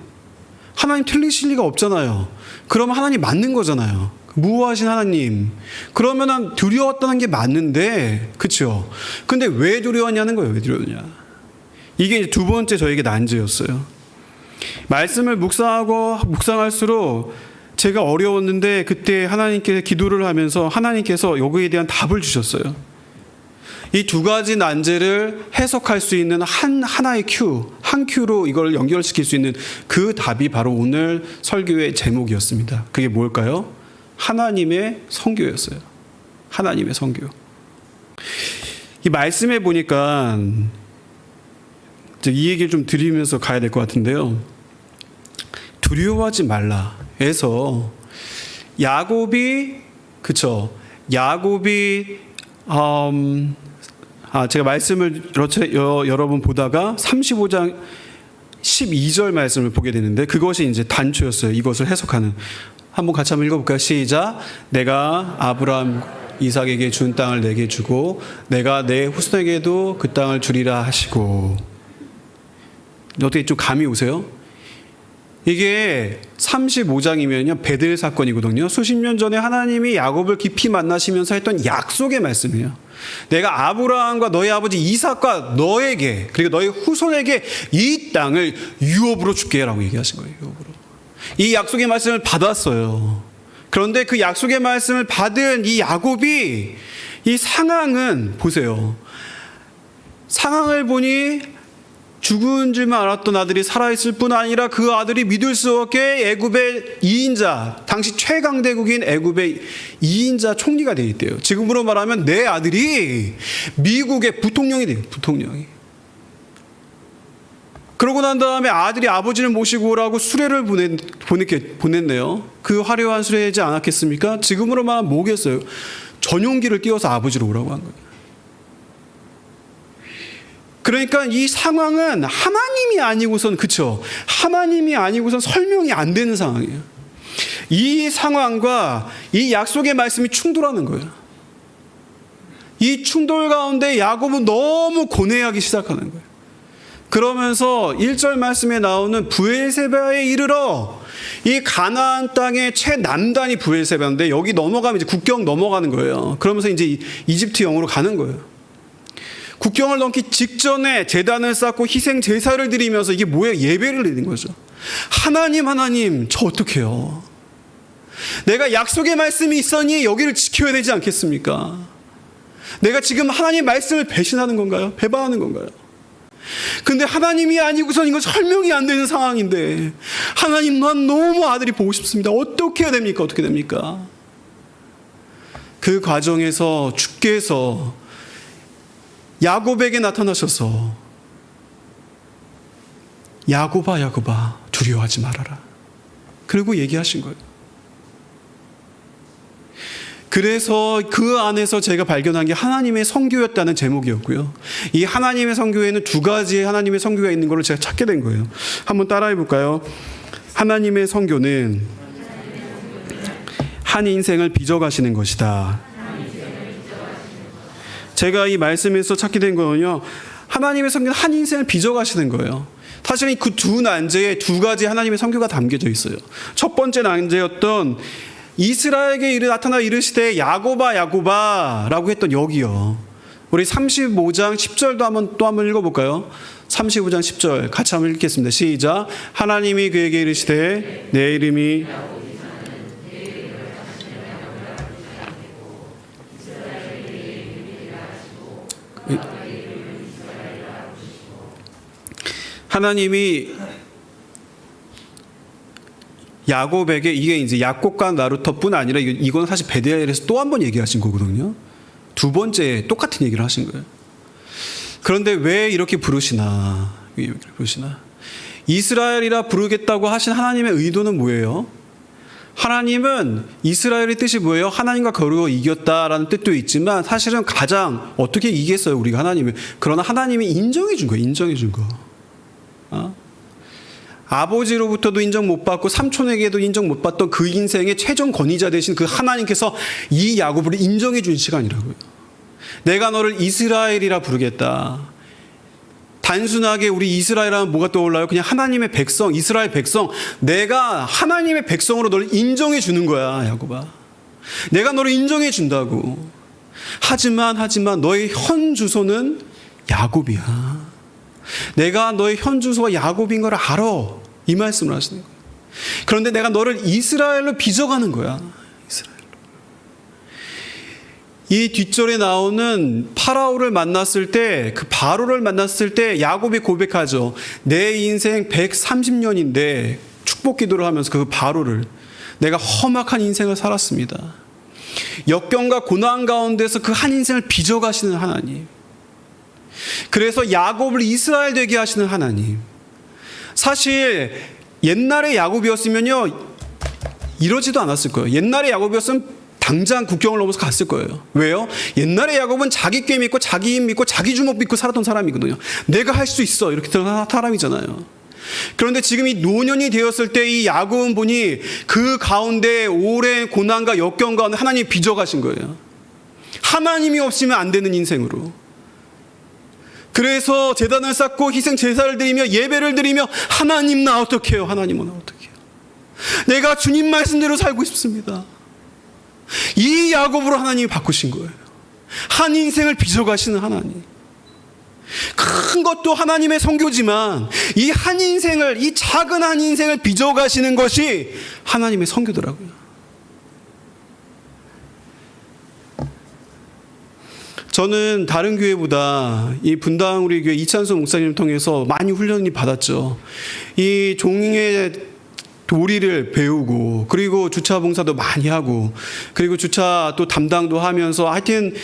하나님 틀리실 리가 없잖아요. 그러면 하나님 맞는 거잖아요. 무호하신 하나님. 그러면 두려웠다는 게 맞는데, 그렇죠? 근데 왜 두려웠냐는 거예요. 왜 두려웠냐? 이게 이제 두 번째 저에게 난제였어요. 말씀을 묵상할수록 제가 어려웠는데 그때 하나님께 기도를 하면서 하나님께서 여기에 대한 답을 주셨어요. 이 두 가지 난제를 해석할 수 있는 하나의 한 큐로 이걸 연결시킬 수 있는 그 답이 바로 오늘 설교의 제목이었습니다. 그게 뭘까요? 하나님의 선교였어요. 하나님의 선교. 이 말씀에 보니까 이 얘기를 좀 드리면서 가야 될 것 같은데요. 두려워하지 말라에서 야곱이 그쵸? 야곱이 제가 말씀을 여러분 보다가 35장 12절 말씀을 보게 되는데 그것이 이제 단초였어요. 이것을 해석하는. 한번 같이 한번 읽어볼까요? 시작. 내가 아브라함 이삭에게 준 땅을 내게 주고 내가 내 후손에게도 그 땅을 주리라 하시고. 어떻게 좀 감이 오세요? 이게 35장이면요 베들 사건이거든요. 수십 년 전에 하나님이 야곱을 깊이 만나시면서 했던 약속의 말씀이에요. 내가 아브라함과 너의 아버지 이삭과 너에게 그리고 너의 후손에게 이 땅을 유업으로 줄게 라고 얘기하신 거예요. 유업으로. 이 약속의 말씀을 받았어요. 그런데 그 약속의 말씀을 받은 이 야곱이 이 상황은 보세요. 상황을 보니 죽은 줄만 알았던 아들이 살아있을 뿐 아니라 그 아들이 믿을 수 없게 애굽의 2인자, 당시 최강대국인 애굽의 2인자 총리가 되어 있대요. 지금으로 말하면 내 아들이 미국의 부통령이 돼요. 부통령이. 그러고 난 다음에 아들이 아버지를 모시고 오라고 수레를 보냈네요. 그 화려한 수레이지 않았겠습니까? 지금으로 말하면 뭐겠어요? 전용기를 띄워서 아버지로 오라고 한 거예요. 그러니까 이 상황은 하나님이 아니고선 그쵸? 하나님이 아니고선 설명이 안 되는 상황이에요. 이 상황과 이 약속의 말씀이 충돌하는 거예요. 이 충돌 가운데 야곱은 너무 고뇌하기 시작하는 거예요. 그러면서 1절 말씀에 나오는 브엘세바에 이르러, 이 가나안 땅의 최남단이 브엘세바인데 여기 넘어가면 이제 국경 넘어가는 거예요. 그러면서 이제 이집트 영으로 가는 거예요. 국경을 넘기 직전에 제단을 쌓고 희생 제사를 드리면서 이게 뭐예요? 예배를 드리는 거죠. 하나님, 저 어떡해요? 내가 약속의 말씀이 있으니 여기를 지켜야 되지 않겠습니까? 내가 지금 하나님 말씀을 배신하는 건가요? 배반하는 건가요? 근데 하나님이 아니고선 이건 설명이 안 되는 상황인데, 하나님, 난 너무 아들이 보고 싶습니다. 어떻게 해야 됩니까? 어떻게 됩니까? 그 과정에서 주께서 야곱에게 나타나셔서 야곱아 두려워하지 말아라. 그리고 얘기하신 거예요. 그래서 그 안에서 제가 발견한 게 하나님의 선교였다는 제목이었고요. 이 하나님의 선교에는 두 가지의 하나님의 선교가 있는 걸 제가 찾게 된 거예요. 한번 따라해 볼까요? 하나님의 선교는 한 인생을 빚어가시는 것이다. 제가 이 말씀에서 찾게 된 거는요, 하나님의 선교는 한 인생을 빚어가시는 거예요. 사실은 그 두 난제에 두 가지 하나님의 선교가 담겨져 있어요. 첫 번째 난제였던 이스라엘에게 나타나 이르시되 야곱아 라고 했던 여기요. 우리 35장 10절도 또 한번 읽어볼까요? 35장 10절 같이 한번 읽겠습니다. 시작. 하나님이 그에게 이르시되 내 이름이 하나님이 야곱에게, 이게 이제 야곱과 나루터뿐 아니라 이건 사실 베드야엘에서 또 한 번 얘기하신 거거든요. 두 번째 똑같은 얘기를 하신 거예요. 그런데 왜 이렇게 부르시나? 이스라엘이라 부르겠다고 하신 하나님의 의도는 뭐예요? 하나님은 이스라엘의 뜻이 뭐예요? 하나님과 겨루어 이겼다라는 뜻도 있지만 사실은 가장 어떻게 이겼어요, 우리가 하나님을. 그러나 하나님이 인정해 준 거예요. 인정해 준 거. 아버지로부터도 인정 못 받고 삼촌에게도 인정 못 받던 그 인생의 최종 권위자 되신 그 하나님께서 이 야곱을 인정해 준 시간이라고요. 내가 너를 이스라엘이라 부르겠다. 단순하게 우리 이스라엘하면 뭐가 떠올라요? 그냥 하나님의 백성, 이스라엘 백성. 내가 하나님의 백성으로 너를 인정해 주는 거야, 야곱아. 내가 너를 인정해 준다고. 하지만 너의 현 주소는 야곱이야. 내가 너의 현 주소가 야곱인 걸 알아. 이 말씀을 하시는 거예요. 그런데 내가 너를 이스라엘로 빚어가는 거야. 이스라엘로. 이 뒷절에 나오는 파라오를 만났을 때, 그 바로를 만났을 때 야곱이 고백하죠. 내 인생 130년인데 축복 기도를 하면서 그 바로를, 내가 험악한 인생을 살았습니다. 역경과 고난 가운데서 그 한 인생을 빚어가시는 하나님. 그래서 야곱을 이스라엘 되게 하시는 하나님. 사실 옛날에 야곱이었으면요 이러지도 않았을 거예요. 옛날에 야곱이었으면 당장 국경을 넘어서 갔을 거예요. 왜요? 옛날에 야곱은 자기 꾀 믿고 자기 힘 믿고 자기 주먹 믿고 살았던 사람이거든요. 내가 할 수 있어 이렇게 들어간 사람이잖아요. 그런데 지금 이 노년이 되었을 때 이 야곱은 보니 그 가운데 오랜 고난과 역경 가운데 하나님이 빚어가신 거예요. 하나님이 없으면 안 되는 인생으로. 그래서 제단을 쌓고 희생 제사를 드리며 예배를 드리며 하나님 나 어떻게 해요? 하나님은 어떻게 해요? 내가 주님 말씀대로 살고 싶습니다. 이 야곱으로 하나님이 바꾸신 거예요. 한 인생을 빚어가시는 하나님. 큰 것도 하나님의 선교지만 이 한 인생을, 이 작은 한 인생을 빚어가시는 것이 하나님의 선교더라고요. 저는 다른 교회보다 이 분당 우리 교회 이찬수 목사님을 통해서 많이 훈련이 받았죠. 이 종의 도리를 배우고, 그리고 주차 봉사도 많이 하고, 그리고 주차 또 담당도 하면서 하여튼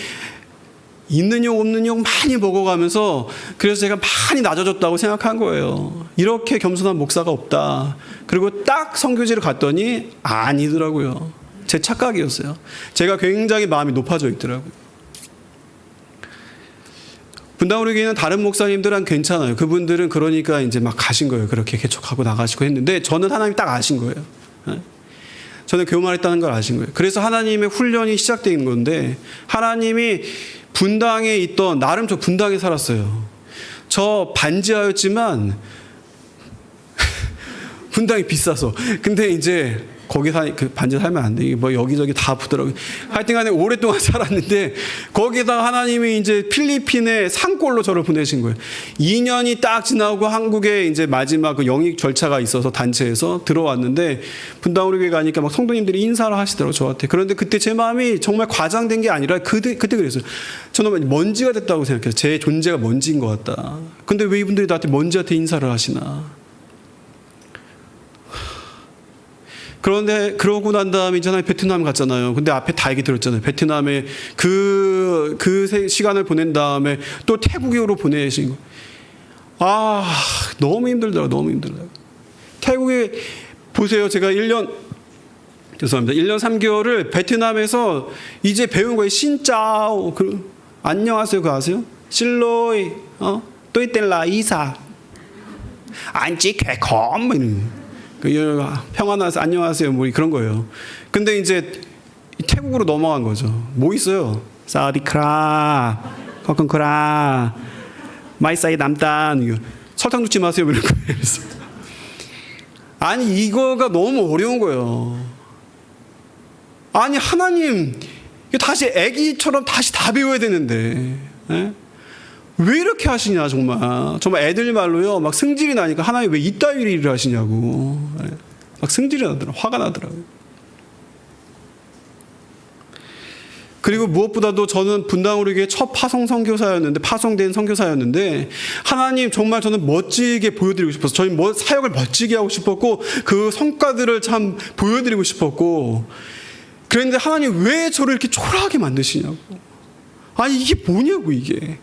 있는 욕 없는 욕 많이 먹어가면서, 그래서 제가 많이 낮아졌다고 생각한 거예요. 이렇게 겸손한 목사가 없다. 그리고 딱 선교지를 갔더니 아니더라고요. 제 착각이었어요. 제가 굉장히 마음이 높아져 있더라고요. 분당 우리 교회는 다른 목사님들은 괜찮아요. 그분들은 그러니까 이제 막 가신 거예요. 그렇게 개척하고 나가시고 했는데 저는 하나님이 딱 아신 거예요. 저는 교만했다는 걸 아신 거예요. 그래서 하나님의 훈련이 시작된 건데, 하나님이 분당에 있던, 나름 저 분당에 살았어요. 저 반지하였지만 분당이 비싸서. 근데 이제 거기 그 반지 살면 안 돼. 이게 뭐 여기저기 다 아프더라고요. 하여튼간에 오랫동안 살았는데 거기다 하나님이 이제 필리핀의 산골로 저를 보내신 거예요. 2년이 딱 지나고 한국에 이제 마지막 그 영입 절차가 있어서 단체에서 들어왔는데 분당 우리 교회 가니까 막 성도님들이 인사를 하시더라고요, 저한테. 그런데 그때 제 마음이 정말 과장된 게 아니라 그때 그랬어요. 저는 먼지가 됐다고 생각해요. 제 존재가 먼지인 것 같다. 근데 왜 이분들이 나한테 먼지한테 인사를 하시나? 그런데 그러고 난 다음에 이제 하나님 베트남 갔잖아요. 근데 앞에 다 얘기 들었잖아요. 베트남에 그 시간을 보낸 다음에 또 태국으로 보내신 거. 아, 너무 힘들더라고요. 너무 힘들더라고요. 태국에 보세요. 제가 1년 3개월을 베트남에서 이제 배운 거예요. 신짜오. 안녕하세요. 그거 아세요? 실로이, 또이텔라 이사. 안찌 개컴. 뭐 이런. 평안하세요, 안녕하세요, 뭐 그런 거예요. 근데 이제 태국으로 넘어간 거죠. 뭐 있어요? 사우디크라, 커컨크라, 마이사이 남단, 설탕 넣지 마세요, 이런 거예요. 그래서 아니 이거가 너무 어려운 거예요. 아니 하나님 다시 애기처럼 다시 다 배워야 되는데. 에? 왜 이렇게 하시냐 정말 애들 말로요 막 승질이 나니까 하나님 왜 이따위 일을 하시냐고 막 승질이 나더라고요. 화가 나더라고요. 그리고 무엇보다도 저는 분당 우리 교회 첫 파송된 선교사였는데 하나님 정말 저는 멋지게 보여드리고 싶어서 저희 사역을 멋지게 하고 싶었고 그 성과들을 참 보여드리고 싶었고 그런데 하나님 왜 저를 이렇게 초라하게 만드시냐고. 아니 이게 뭐냐고 이게.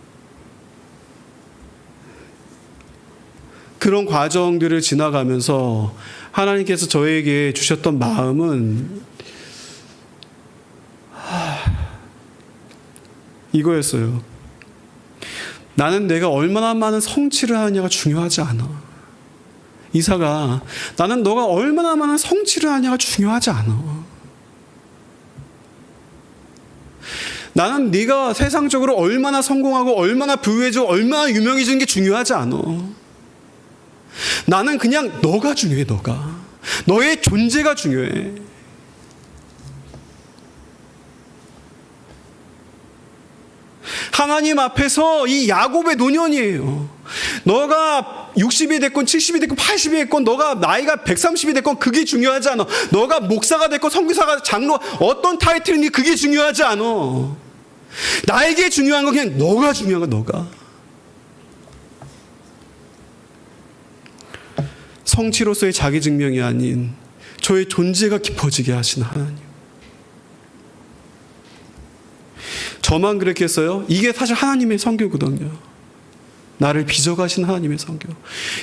그런 과정들을 지나가면서 하나님께서 저에게 주셨던 마음은 이거였어요. 나는 내가 얼마나 많은 성취를 하느냐가 중요하지 않아. 이사가 나는 너가 얼마나 많은 성취를 하느냐가 중요하지 않아. 나는 네가 세상적으로 얼마나 성공하고 얼마나 부유해지고 얼마나 유명해지는 게 중요하지 않아. 나는 그냥 너가 중요해. 너가. 너의 존재가 중요해. 하나님 앞에서 이 야곱의 노년이에요. 너가 60이 됐건 70이 됐건 80이 됐건 너가 나이가 130이 됐건 그게 중요하지 않아. 너가 목사가 됐건 선교사가 장로 어떤 타이틀인지 그게 중요하지 않아. 나에게 중요한 건 그냥 너가 중요한 거야. 너가. 성취로서의 자기 증명이 아닌 저의 존재가 깊어지게 하신 하나님. 저만 그랬겠어요? 이게 사실 하나님의 선교거든요. 나를 빚어가신 하나님의 선교.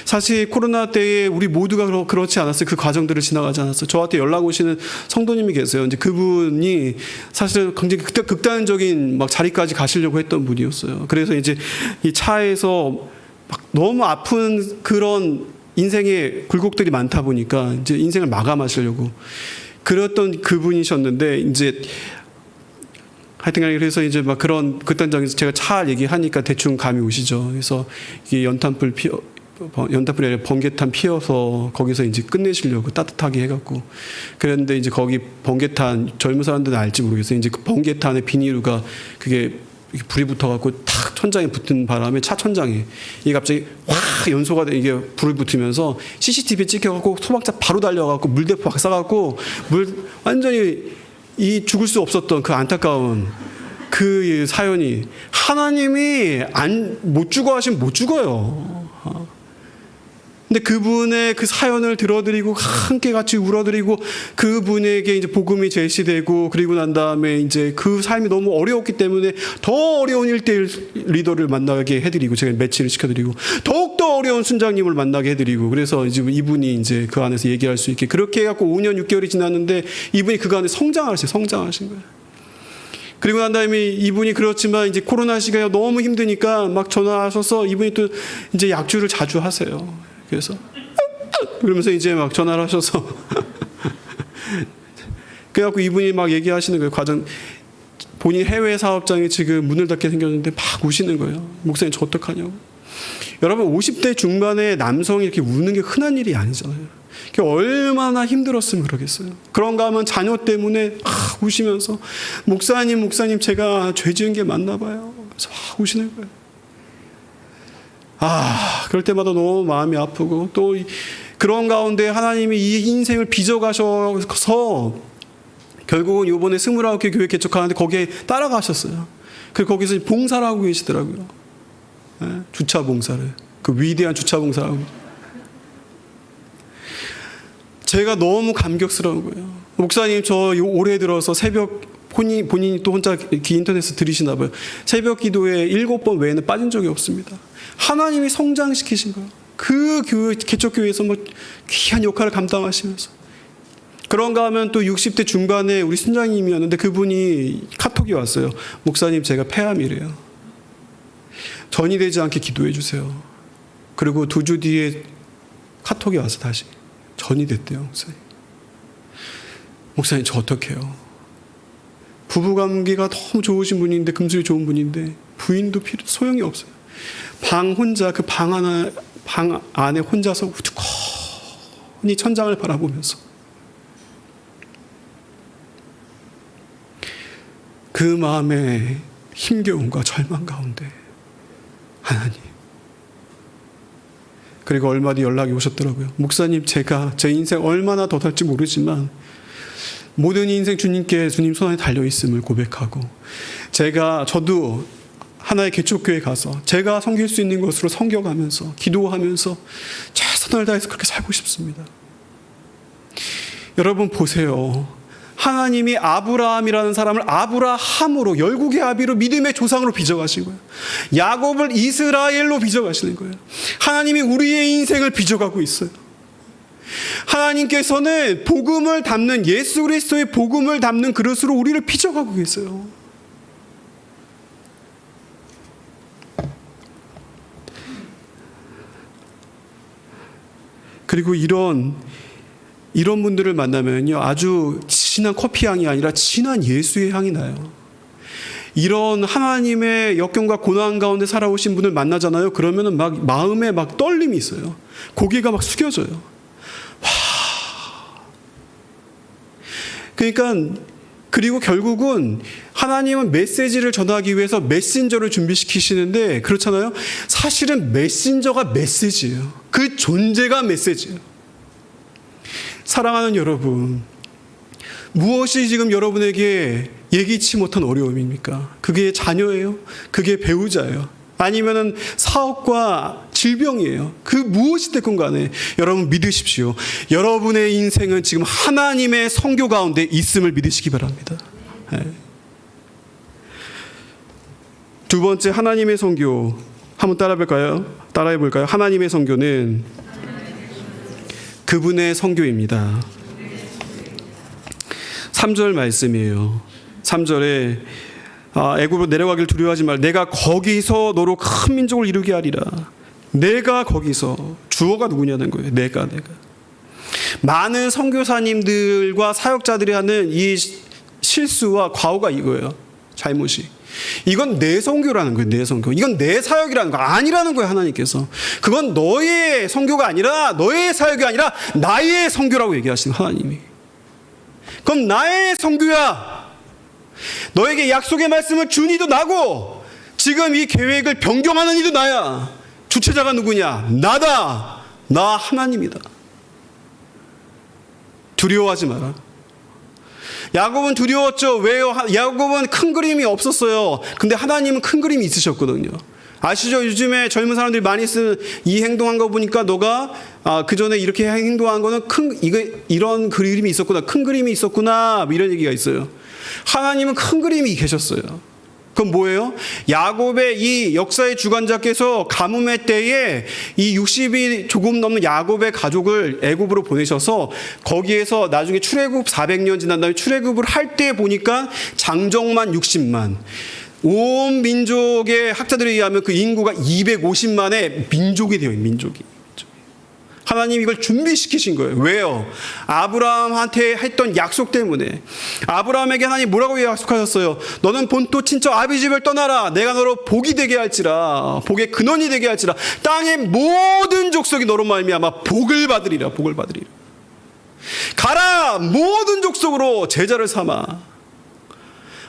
사실 코로나 때에 우리 모두가 그렇지 않았어요. 그 과정들을 지나가지 않았어요. 저한테 연락 오시는 성도님이 계세요. 이제 그분이 사실은 굉장히 극단적인 막 자리까지 가시려고 했던 분이었어요. 그래서 이제 이 차에서 막 너무 아픈 그런 인생의 굴곡들이 많다 보니까 이제 인생을 마감하시려고 그랬던 그분이셨는데 이제 하여튼간에 그래서 이제 막 그런 극단적인 제가 차 얘기하니까 대충 감이 오시죠. 그래서 이게 연탄불이 아니라 번개탄 피워서 거기서 이제 끝내시려고 따뜻하게 해갖고 그랬는데 이제 거기 번개탄 젊은 사람들은 알지 모르겠어요. 이제 그 번개탄의 비닐루가 그게 불이 붙어갖고 탁 천장에 붙은 바람에 차 천장에 이게 갑자기 확 연소가 돼 이게 불이 붙으면서 CCTV에 찍혀갖고 소방차 바로 달려갖고 물대포 막 쏴갖고 완전히 이 죽을 수 없었던 그 안타까운 그 사연이 하나님이 못 죽어 하시면 못 죽어요. 근데 그분의 그 사연을 들어드리고 함께 같이 울어드리고 그분에게 이제 복음이 제시되고 그리고 난 다음에 이제 그 삶이 너무 어려웠기 때문에 더 어려운 1:1 리더를 만나게 해드리고 제가 매치를 시켜드리고 더욱더 어려운 순장님을 만나게 해드리고 그래서 이제 이분이 이제 그 안에서 얘기할 수 있게 그렇게 해갖고 5년 6개월이 지났는데 이분이 그 안에 성장하신 거예요. 그리고 난 다음에 이분이 그렇지만 이제 코로나 시기가 너무 힘드니까 막 전화하셔서 이분이 또 이제 약주를 자주 하세요. 그래서 그러면서 이제 막 전화를 하셔서 그래갖고 이분이 막 얘기하시는 거예요. 과정 본인 해외 사업장이 지금 문을 닫게 생겼는데 막 우시는 거예요. 목사님 저 어떡하냐고. 여러분 50대 중반에 남성이 이렇게 우는 게 흔한 일이 아니잖아요. 얼마나 힘들었으면 그러겠어요. 그런가 하면 자녀 때문에 우시면서 목사님 제가 죄 지은 게 맞나 봐요. 그래서 우시는 거예요. 그럴 때마다 너무 마음이 아프고 또 그런 가운데 하나님이 이 인생을 빚어가셔서 결국은 이번에 29개 교회 개척하는데 거기에 따라가셨어요. 그리고 거기서 봉사를 하고 계시더라고요. 주차 봉사를. 그 위대한 주차 봉사를. 제가 너무 감격스러운 거예요. 목사님 저 올해 들어서 새벽 본인이 또 혼자 인터넷에서 들으시나 봐요. 새벽 기도에 7번 외에는 빠진 적이 없습니다. 하나님이 성장시키신 거예요. 그 교회 개척교회에서 귀한 역할을 감당하시면서. 그런가 하면 또 60대 중반에 우리 순장님이었는데 그분이 카톡이 왔어요. 목사님 제가 폐암이래요. 전이 되지 않게 기도해 주세요. 그리고 2주 뒤에 카톡이 와서 다시 전이 됐대요. 목사님. 목사님 저 어떡해요? 부부관계가 너무 좋으신 분인데 금술이 좋은 분인데 부인도 소용이 없어요. 방 혼자 그 방 안에 혼자서 우두커니 천장을 바라보면서 그 마음에 힘겨움과 절망 가운데 하나님. 그리고 얼마 뒤 연락이 오셨더라고요. 목사님 제가 제 인생 얼마나 더 살지 모르지만 모든 인생 주님께 주님 손안에 달려있음을 고백하고 저도 하나의 개척교회 가서 제가 섬길 수 있는 것으로 섬겨가면서 기도하면서 최선을 다해서 그렇게 살고 싶습니다. 여러분 보세요. 하나님이 아브라함이라는 사람을 아브라함으로 열국의 아비로 믿음의 조상으로 빚어가신 거예요. 야곱을 이스라엘로 빚어가시는 거예요. 하나님이 우리의 인생을 빚어가고 있어요. 하나님께서는 복음을 담는 예수 그리스도의 복음을 담는 그릇으로 우리를 빚어가고 계세요. 그리고 이런 분들을 만나면요, 아주 진한 커피 향이 아니라 진한 예수의 향이 나요. 이런 하나님의 역경과 고난 가운데 살아오신 분을 만나잖아요. 그러면은 막 마음에 막 떨림이 있어요. 고개가 막 숙여져요. 와. 그러니까 그리고 결국은 하나님은 메시지를 전하기 위해서 메신저를 준비시키시는데 그렇잖아요. 사실은 메신저가 메시지예요. 그 존재가 메시지예요. 사랑하는 여러분, 무엇이 지금 여러분에게 예기치 못한 어려움입니까? 그게 자녀예요? 그게 배우자예요? 아니면은 사업과 질병이에요? 그 무엇이 됐건 간에 여러분 믿으십시오. 여러분의 인생은 지금 하나님의 선교 가운데 있음을 믿으시기 바랍니다. 네. 두 번째 하나님의 선교 한번 따라해 볼까요? 하나님의 선교는 그분의 선교입니다. 3절 말씀이에요. 3절에 애굽으로 내려가길 두려워하지 말. 내가 거기서 너로 큰 민족을 이루게 하리라. 내가 거기서, 주어가 누구냐는 거예요. 내가. 많은 선교사님들과 사역자들이 하는 이 실수와 과오가 이거예요. 잘못이. 이건 내 선교라는 거예요. 내 선교. 이건 내 사역이라는 거 아니라는 거예요. 하나님께서. 그건 너의 선교가 아니라, 너의 사역이 아니라 나의 선교라고 얘기하시는 하나님이. 그건 나의 선교야. 너에게 약속의 말씀을 준 이도 나고 지금 이 계획을 변경하는 이도 나야. 주체자가 누구냐? 나다. 나 하나님이다. 두려워하지 마라. 야곱은 두려웠죠. 왜요? 야곱은 큰 그림이 없었어요. 근데 하나님은 큰 그림이 있으셨거든요. 아시죠? 요즘에 젊은 사람들이 많이 쓰는 이 행동한 거 보니까 너가 그 전에 이렇게 행동한 거는 이런 그림이 있었구나. 큰 그림이 있었구나. 이런 얘기가 있어요. 하나님은 큰 그림이 계셨어요. 그건 뭐예요? 야곱의 이 역사의 주관자께서 가뭄의 때에 이 60이 조금 넘는 야곱의 가족을 애굽으로 보내셔서 거기에서 나중에 출애굽 400년 지난 다음에 출애굽을 할 때 보니까 장정만 60만. 온 민족의 학자들에 의하면 그 인구가 250만의 민족이 되어요. 민족이. 하나님 이걸 준비시키신 거예요. 왜요? 아브라함한테 했던 약속 때문에. 아브라함에게 하나님 뭐라고 약속하셨어요? 너는 본토 친척 아비 집을 떠나라. 내가 너로 복이 되게 할지라. 복의 근원이 되게 할지라. 땅의 모든 족속이 너로 말미암아 복을 받으리라. 복을 받으리라. 가라. 모든 족속으로 제자를 삼아.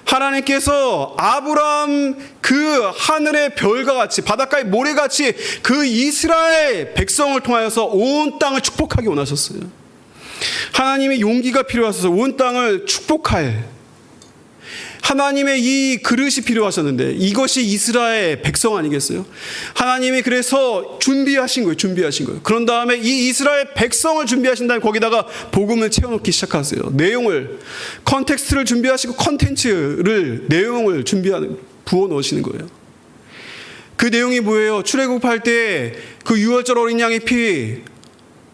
하나님께서 아브라함 그 하늘의 별과 같이 바닷가의 모래같이 그 이스라엘 백성을 통하여서 온 땅을 축복하기 원하셨어요. 하나님의 용기가 필요하셔서 온 땅을 축복할 하나님의 이 그릇이 필요하셨는데 이것이 이스라엘 백성 아니겠어요? 하나님이 그래서 준비하신 거예요. 그런 다음에 이 이스라엘 백성을 준비하신 다음에 거기다가 복음을 채워넣기 시작하세요. 내용을, 컨텍스트를 준비하시고 컨텐츠를, 내용을 부어 넣으시는 거예요. 그 내용이 뭐예요? 출애굽할 때 그 유월절 어린 양의 피,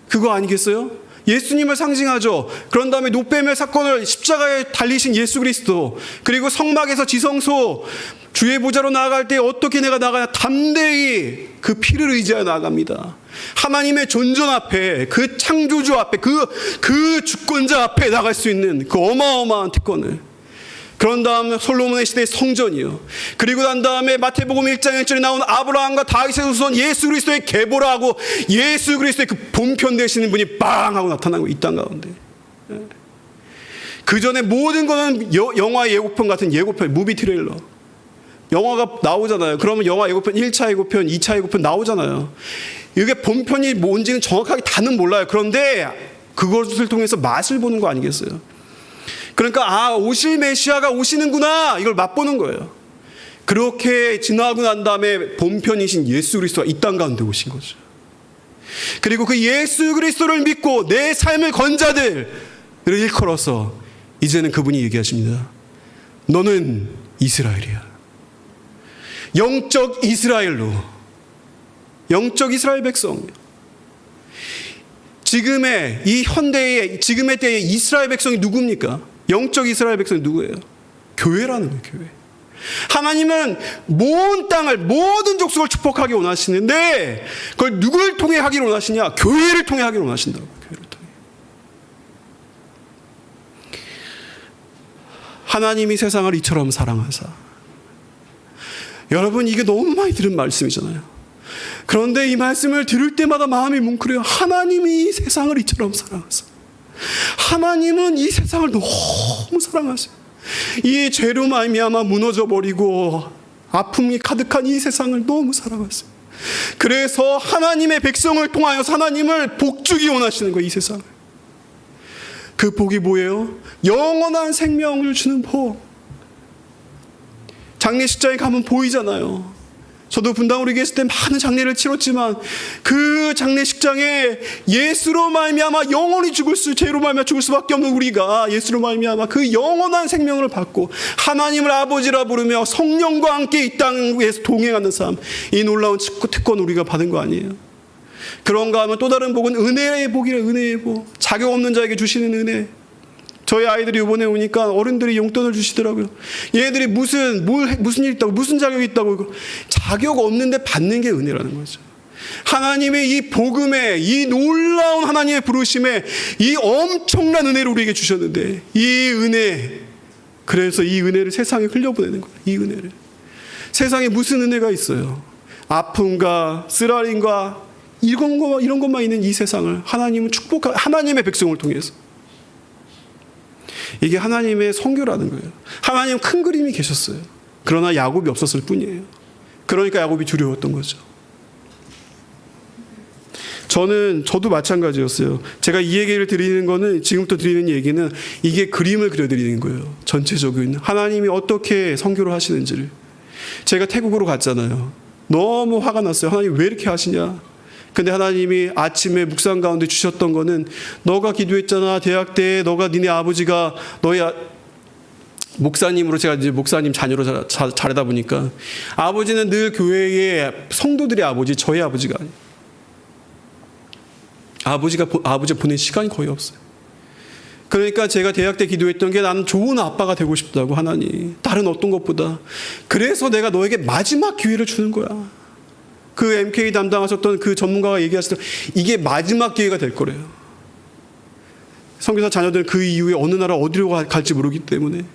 그거 아니겠어요? 예수님을 상징하죠. 그런 다음에 노뱀의 사건을 십자가에 달리신 예수 그리스도, 그리고 성막에서 지성소 주의 보좌로 나아갈 때 어떻게 내가 나가냐? 담대히 그 피를 의지하여 나아갑니다. 하나님의 존전 앞에, 그 창조주 앞에, 그 주권자 앞에 나갈 수 있는 그 어마어마한 특권을. 그런 다음에 솔로몬의 시대의 성전이요. 그리고 난 다음에 마태복음 1장 1절에 나온 아브라함과 다윗의 후손 예수 그리스도의 계보라고 예수 그리스도의 그 본편 되시는 분이 빵 하고 나타나고 이 땅 가운데. 그 전에 모든 거는 영화 예고편 같은 예고편, 무비 트레일러. 영화가 나오잖아요. 그러면 영화 예고편 1차 예고편, 2차 예고편 나오잖아요. 이게 본편이 뭔지는 정확하게 다는 몰라요. 그런데 그것을 통해서 맛을 보는 거 아니겠어요? 그러니까 오실 메시아가 오시는구나 이걸 맛보는 거예요. 그렇게 지나고 난 다음에 본편이신 예수 그리스도가 이 땅 가운데 오신 거죠. 그리고 그 예수 그리스도를 믿고 내 삶을 건 자들을 일컬어서 이제는 그분이 얘기하십니다. 너는 이스라엘이야. 영적 이스라엘로, 영적 이스라엘 백성. 지금의 이 현대의 지금의 때의 이스라엘 백성이 누굽니까? 영적 이스라엘 백성이 누구예요? 교회라는 거예요. 교회. 하나님은 모든 땅을, 모든 족속을 축복하기 원하시는데 그걸 누굴 통해 하기를 원하시냐? 교회를 통해 하기를 원하신다고. 교회를 통해. 하나님이 세상을 이처럼 사랑하사. 여러분 이게 너무 많이 들은 말씀이잖아요. 그런데 이 말씀을 들을 때마다 마음이 뭉클해요. 하나님이 이 세상을 이처럼 사랑하사. 하나님은 이 세상을 너무 사랑하세요. 이 죄로 말미암아 무너져 버리고 아픔이 가득한 이 세상을 너무 사랑하세요. 그래서 하나님의 백성을 통하여서 하나님을 복주기 원하시는 거예요. 이 세상을. 그 복이 뭐예요? 영원한 생명을 주는 복. 장례식장에 가면 보이잖아요. 저도 분당으로 계실 때 많은 장례를 치렀지만 그 장례식장에 예수로 말미암아 영원히 죄로 말미암아 죽을 수밖에 없는 우리가 예수로 말미암아 그 영원한 생명을 받고 하나님을 아버지라 부르며 성령과 함께 이 땅 위에서 동행하는 삶, 이 놀라운 특권 우리가 받은 거 아니에요? 그런가 하면 또 다른 복은 은혜의 복이래. 은혜의 복. 자격 없는 자에게 주시는 은혜. 저희 아이들이 이번에 오니까 어른들이 용돈을 주시더라고요. 얘네들이 무슨 일 있다고, 무슨 자격이 있다고. 자격 없는데 받는 게 은혜라는 거죠. 하나님의 이 복음에, 이 놀라운 하나님의 부르심에 이 엄청난 은혜를 우리에게 주셨는데 이 은혜, 그래서 이 은혜를 세상에 흘려보내는 거예요. 이 은혜를. 세상에 무슨 은혜가 있어요? 아픔과 쓰라림과 이런 것만 있는 이 세상을 하나님은 하나님의 백성을 통해서. 이게 하나님의 선교라는 거예요. 하나님 큰 그림이 계셨어요. 그러나 야곱이 없었을 뿐이에요. 그러니까 야곱이 두려웠던 거죠. 저도 마찬가지였어요. 제가 이 얘기를 드리는 거는, 지금부터 드리는 얘기는 이게 그림을 그려드리는 거예요. 전체적인 하나님이 어떻게 선교를 하시는지를. 제가 태국으로 갔잖아요. 너무 화가 났어요. 하나님 왜 이렇게 하시냐. 근데 하나님이 아침에 묵상 가운데 주셨던 거는, 너가 기도했잖아. 대학 때 너가 니네 아버지가 너희 목사님으로, 제가 이제 목사님 자녀로 자라다 보니까 아버지는 늘 교회의 성도들의 아버지, 저희 아버지가 아니에요. 아버지 보낸 시간이 거의 없어요. 그러니까 제가 대학 때 기도했던 게, 나는 좋은 아빠가 되고 싶다고, 하나님. 다른 어떤 것보다. 그래서 내가 너에게 마지막 기회를 주는 거야. 그 MK 담당하셨던 그 전문가가 얘기하시던 이게 마지막 기회가 될 거래요. 선교사 자녀들은 그 이후에 어느 나라 어디로 갈지 모르기 때문에.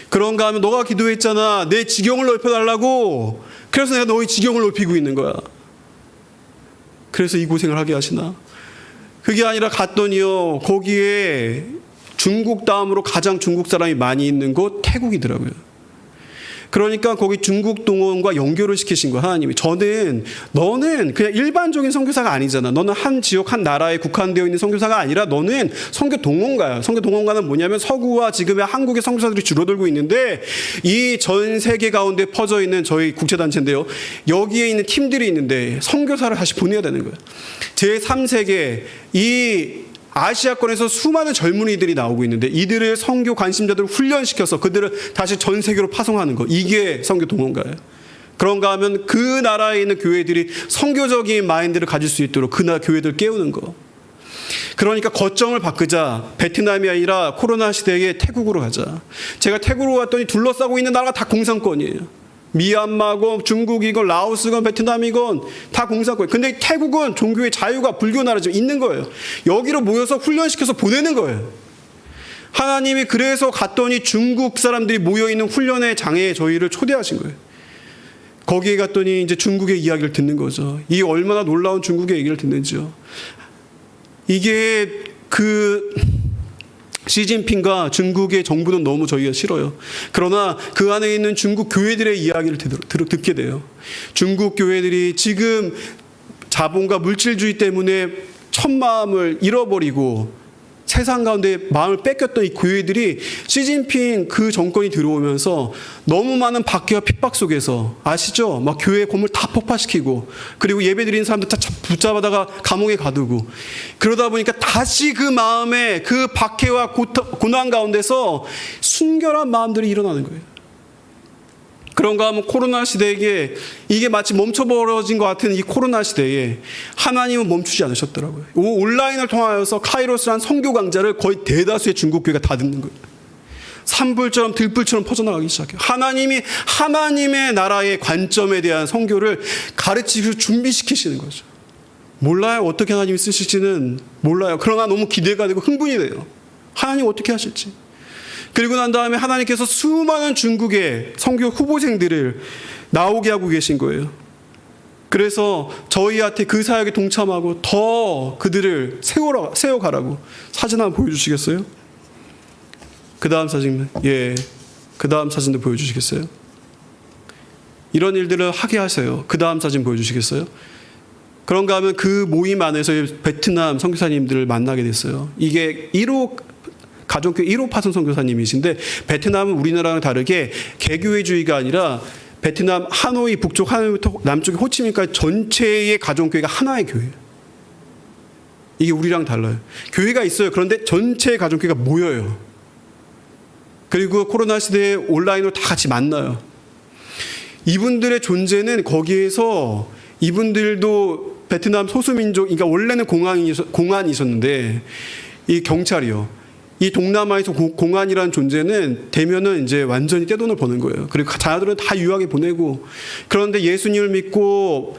그런가 하면 너가 기도했잖아. 내 지경을 넓혀달라고. 그래서 내가 너의 지경을 넓히고 있는 거야. 그래서 이 고생을 하게 하시나? 그게 아니라 갔더니요. 거기에 중국 다음으로 가장 중국 사람이 많이 있는 곳 태국이더라고요. 그러니까 거기 중국 동원과 연결을 시키신 거야, 하나님이. 너는 그냥 일반적인 선교사가 아니잖아. 너는 한 지역, 한 나라에 국한되어 있는 선교사가 아니라 너는 선교 동원가야. 선교 동원가는 뭐냐면 서구와 지금의 한국의 선교사들이 줄어들고 있는데 이 전 세계 가운데 퍼져 있는 저희 국제단체인데요. 여기에 있는 팀들이 있는데 선교사를 다시 보내야 되는 거야. 제3세계 이 아시아권에서 수많은 젊은이들이 나오고 있는데 이들을 선교 관심자들을 훈련시켜서 그들을 다시 전 세계로 파송하는 거. 이게 선교 동원가예요. 그런가 하면 그 나라에 있는 교회들이 선교적인 마인드를 가질 수 있도록 그 나라 교회들 깨우는 거. 그러니까 거점을 바꾸자. 베트남이 아니라 코로나 시대에 태국으로 가자. 제가 태국으로 갔더니 둘러싸고 있는 나라가 다 공산권이에요. 미얀마건 중국이건 라오스건 베트남이건 다 공산권. 근데 태국은 종교의 자유가 불교 나라죠. 있는 거예요. 여기로 모여서 훈련시켜서 보내는 거예요. 하나님이 그래서 갔더니 중국 사람들이 모여있는 훈련의 장에 저희를 초대하신 거예요. 거기에 갔더니 이제 중국의 이야기를 듣는 거죠. 이 얼마나 놀라운 중국의 얘기를 듣는지요. 이게 시진핑과 중국의 정부는 너무 저희가 싫어요. 그러나 그 안에 있는 중국 교회들의 이야기를 듣게 돼요. 중국 교회들이 지금 자본과 물질주의 때문에 첫마음을 잃어버리고 세상 가운데 마음을 뺏겼던 이 교회들이 시진핑 그 정권이 들어오면서 너무 많은 박해와 핍박 속에서 아시죠? 막 교회 건물 다 폭파시키고 그리고 예배 드리는 사람들 다 붙잡아다가 감옥에 가두고 그러다 보니까 다시 그 마음에 그 박해와 고난 가운데서 순결한 마음들이 일어나는 거예요. 그런가 하면 코로나 시대에 이게 마치 멈춰버려진 것 같은 이 코로나 시대에 하나님은 멈추지 않으셨더라고요. 온라인을 통하여서 카이로스라는 선교 강좌를 거의 대다수의 중국 교회가 다 듣는 거예요. 산불처럼 들불처럼 퍼져나가기 시작해요. 하나님이 하나님의 나라의 관점에 대한 선교를 가르치고 준비시키시는 거죠. 몰라요. 어떻게 하나님이 쓰실지는 몰라요. 그러나 너무 기대가 되고 흥분이 돼요. 하나님 어떻게 하실지. 그리고 난 다음에 하나님께서 수많은 중국의 선교 후보생들을 나오게 하고 계신 거예요. 그래서 저희한테 그 사역에 동참하고 더 그들을 세워가라고. 사진 한번 보여주시겠어요? 그 다음 사진, 그 다음 사진도 보여주시겠어요? 이런 일들을 하게 하세요. 그 다음 사진 보여주시겠어요? 그런가 하면 그 모임 안에서 베트남 선교사님들을 만나게 됐어요. 이게 1호 가정교회 1호 파송 선교사님이신데 베트남은 우리나라랑 다르게 개교회주의가 아니라 베트남 하노이 북쪽 하노이부터 남쪽의 호치민까지 전체의 가정교회가 하나의 교회예요. 이게 우리랑 달라요. 교회가 있어요. 그런데 전체의 가정교회가 모여요. 그리고 코로나 시대에 온라인으로 다 같이 만나요. 이분들의 존재는 거기에서 이분들도 베트남 소수민족, 그러니까 원래는 공안이셨는데 이 경찰이요. 이 동남아에서 공안이라는 존재는 되면은 이제 완전히 떼돈을 버는 거예요. 그리고 자녀들은 다 유학에 보내고 그런데 예수님을 믿고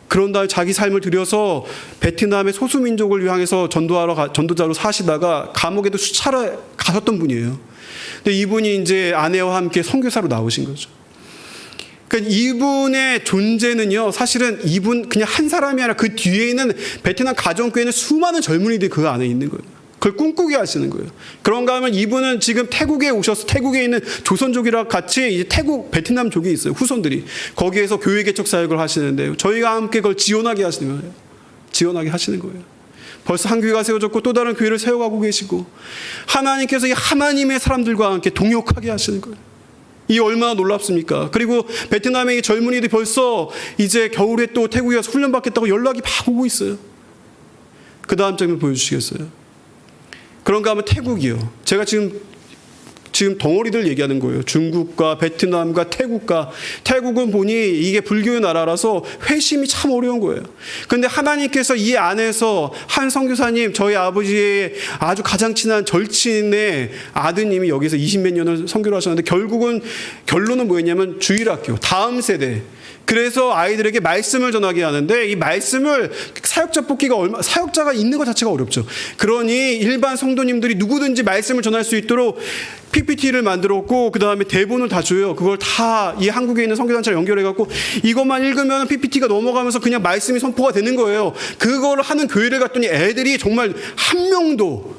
그런 다음에 자기 삶을 들여서 베트남의 소수민족을 향해서 전도자로 사시다가 감옥에도 수차례 가셨던 분이에요. 근데 이분이 이제 아내와 함께 선교사로 나오신 거죠. 그러니까 이분의 존재는요, 사실은 이분 그냥 한 사람이 아니라 그 뒤에 있는 베트남 가정교회는 수많은 젊은이들이 그 안에 있는 거예요. 그걸 꿈꾸게 하시는 거예요. 그런가 하면 이분은 지금 태국에 오셔서 태국에 있는 조선족이랑 같이 이제 태국 베트남족이 있어요. 후손들이. 거기에서 교회 개척 사역을 하시는데 저희가 함께 그걸 지원하게 하시는 거예요. 지원하게 하시는 거예요. 벌써 한 교회가 세워졌고 또 다른 교회를 세워가고 계시고 하나님께서 이 하나님의 사람들과 함께 동역하게 하시는 거예요. 이 얼마나 놀랍습니까? 그리고 베트남의 젊은이들이 벌써 이제 겨울에 또 태국에 가서 훈련받겠다고 연락이 막 오고 있어요. 그 다음 장면 보여주시겠어요? 그런가 하면 태국이요. 제가 지금 덩어리들 얘기하는 거예요. 중국과 베트남과 태국과. 태국은 보니 이게 불교의 나라라서 회심이 참 어려운 거예요. 그런데 하나님께서 이 안에서 한 선교사님, 저희 아버지의 아주 가장 친한 절친의 아드님이 여기서 20몇 년을 선교를 하셨는데 결론은 뭐였냐면 주일학교, 다음 세대, 그래서 아이들에게 말씀을 전하게 하는데 이 말씀을 사역자 뽑기가 사역자가 있는 것 자체가 어렵죠. 그러니 일반 성도님들이 누구든지 말씀을 전할 수 있도록 PPT를 만들었고 그 다음에 대본을 다 줘요. 그걸 다 이 한국에 있는 선교단체랑 연결해갖고 이것만 읽으면 PPT가 넘어가면서 그냥 말씀이 선포가 되는 거예요. 그걸 하는 교회를 갔더니 애들이 정말 한 명도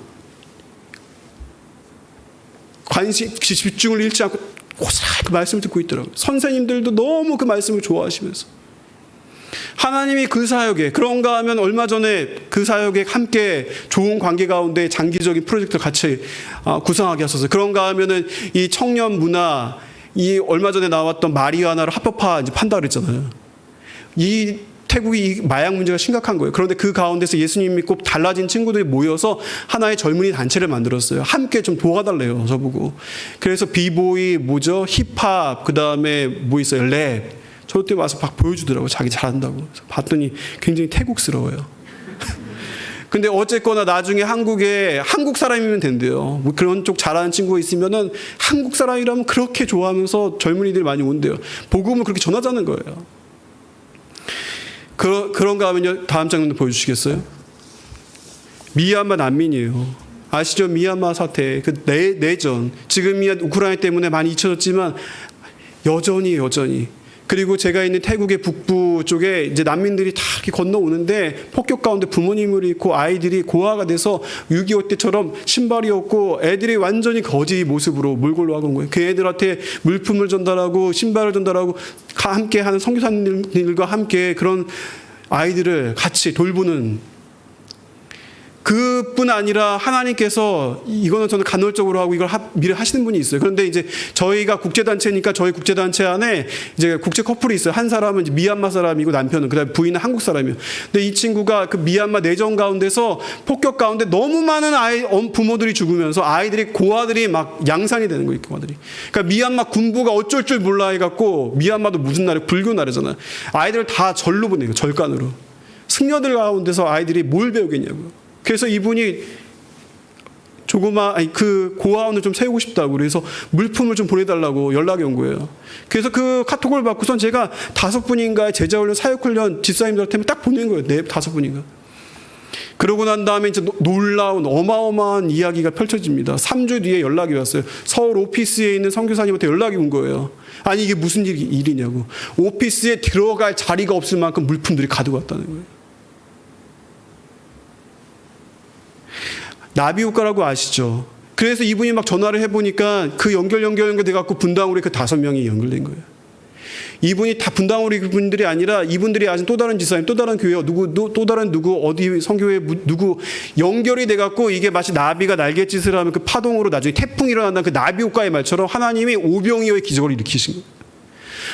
집중을 잃지 않고 고스란히 그 말씀을 듣고 있더라고요. 선생님들도 너무 그 말씀을 좋아하시면서 하나님이 그 사역에 그런가 하면 얼마 전에 그 사역에 함께 좋은 관계 가운데 장기적인 프로젝트를 같이 구상하게 하셨어요. 그런가 하면은 이 청년 문화 이 얼마 전에 나왔던 마리아나를 합법화 이제 판다 그랬잖아요. 이 태국이 이 마약 문제가 심각한 거예요. 그런데 그 가운데서 예수님 믿고 달라진 친구들이 모여서 하나의 젊은이 단체를 만들었어요. 함께 좀 도와달래요. 저보고. 그래서 비보이, 힙합, 그 다음에 뭐 있어요? 랩. 저때 와서 막 보여주더라고요. 자기 잘한다고. 그래서 봤더니 굉장히 태국스러워요. 근데 어쨌거나 나중에 한국에 한국 사람이면 된대요. 뭐 그런 쪽 잘하는 친구가 있으면은 한국 사람이라면 그렇게 좋아하면서 젊은이들이 많이 온대요. 복음을 그렇게 전하자는 거예요. 그런가 하면요. 다음 장면 보여주시겠어요? 미얀마 난민이에요. 아시죠? 미얀마 사태, 그 내전. 지금이야 우크라이나 때문에 많이 잊혀졌지만 여전히. 그리고 제가 있는 태국의 북부 쪽에 이제 난민들이 다 이렇게 건너오는데 폭격 가운데 부모님을 잃고 아이들이 고아가 돼서 6.25 때처럼 신발이 없고 애들이 완전히 거지 모습으로 몰골로 하고 온 거예요. 그 애들한테 물품을 전달하고 신발을 전달하고 함께 하는 선교사님들과 함께 그런 아이들을 같이 돌보는 그뿐 아니라 하나님께서 이거는 저는 간헐적으로 하고 이걸 미리 하시는 분이 있어요. 그런데 이제 저희가 국제단체니까 저희 국제단체 안에 이제 국제 커플이 있어요. 한 사람은 이제 미얀마 사람이고 남편은 그다음에 부인은 한국 사람이에요. 근데 이 친구가 그 미얀마 내전 가운데서 폭격 가운데 너무 많은 부모들이 죽으면서 아이들이 고아들이 막 양산이 되는 거예요. 고아들이. 그러니까 미얀마 군부가 어쩔 줄 몰라 해갖고 미얀마도 무슨 나라 불교 나라잖아요. 아이들을 다 절로 보내요. 절간으로. 승려들 가운데서 아이들이 뭘 배우겠냐고요. 그래서 이분이 그 고아원을 좀 세우고 싶다고 그래서 물품을 좀 보내달라고 연락이 온 거예요. 그래서 그 카톡을 받고선 제가 5분인가의 제자훈련, 사역훈련 집사님들한테 딱 보낸 거예요. 5분인가. 그러고 난 다음에 이제 놀라운 어마어마한 이야기가 펼쳐집니다. 3주 뒤에 연락이 왔어요. 서울 오피스에 있는 선교사님한테 연락이 온 거예요. 아니 이게 무슨 일이냐고. 오피스에 들어갈 자리가 없을 만큼 물품들이 가져갔다는 거예요. 나비효과라고 아시죠? 그래서 이분이 막 전화를 해보니까 그 연결돼갖고 분당으로 그 5명이 연결된 거예요. 이분이 다 분당으로 분들이 아니라 이분들이 아신 또 다른 지사님, 또 다른 교회, 또 다른 어디 성교회 누구 연결이 돼갖고 이게 마치 나비가 날갯짓을 하면 그 파동으로 나중에 태풍이 일어난다는 그 나비효과의 말처럼 하나님이 오병이어의 기적을 일으키신 거예요.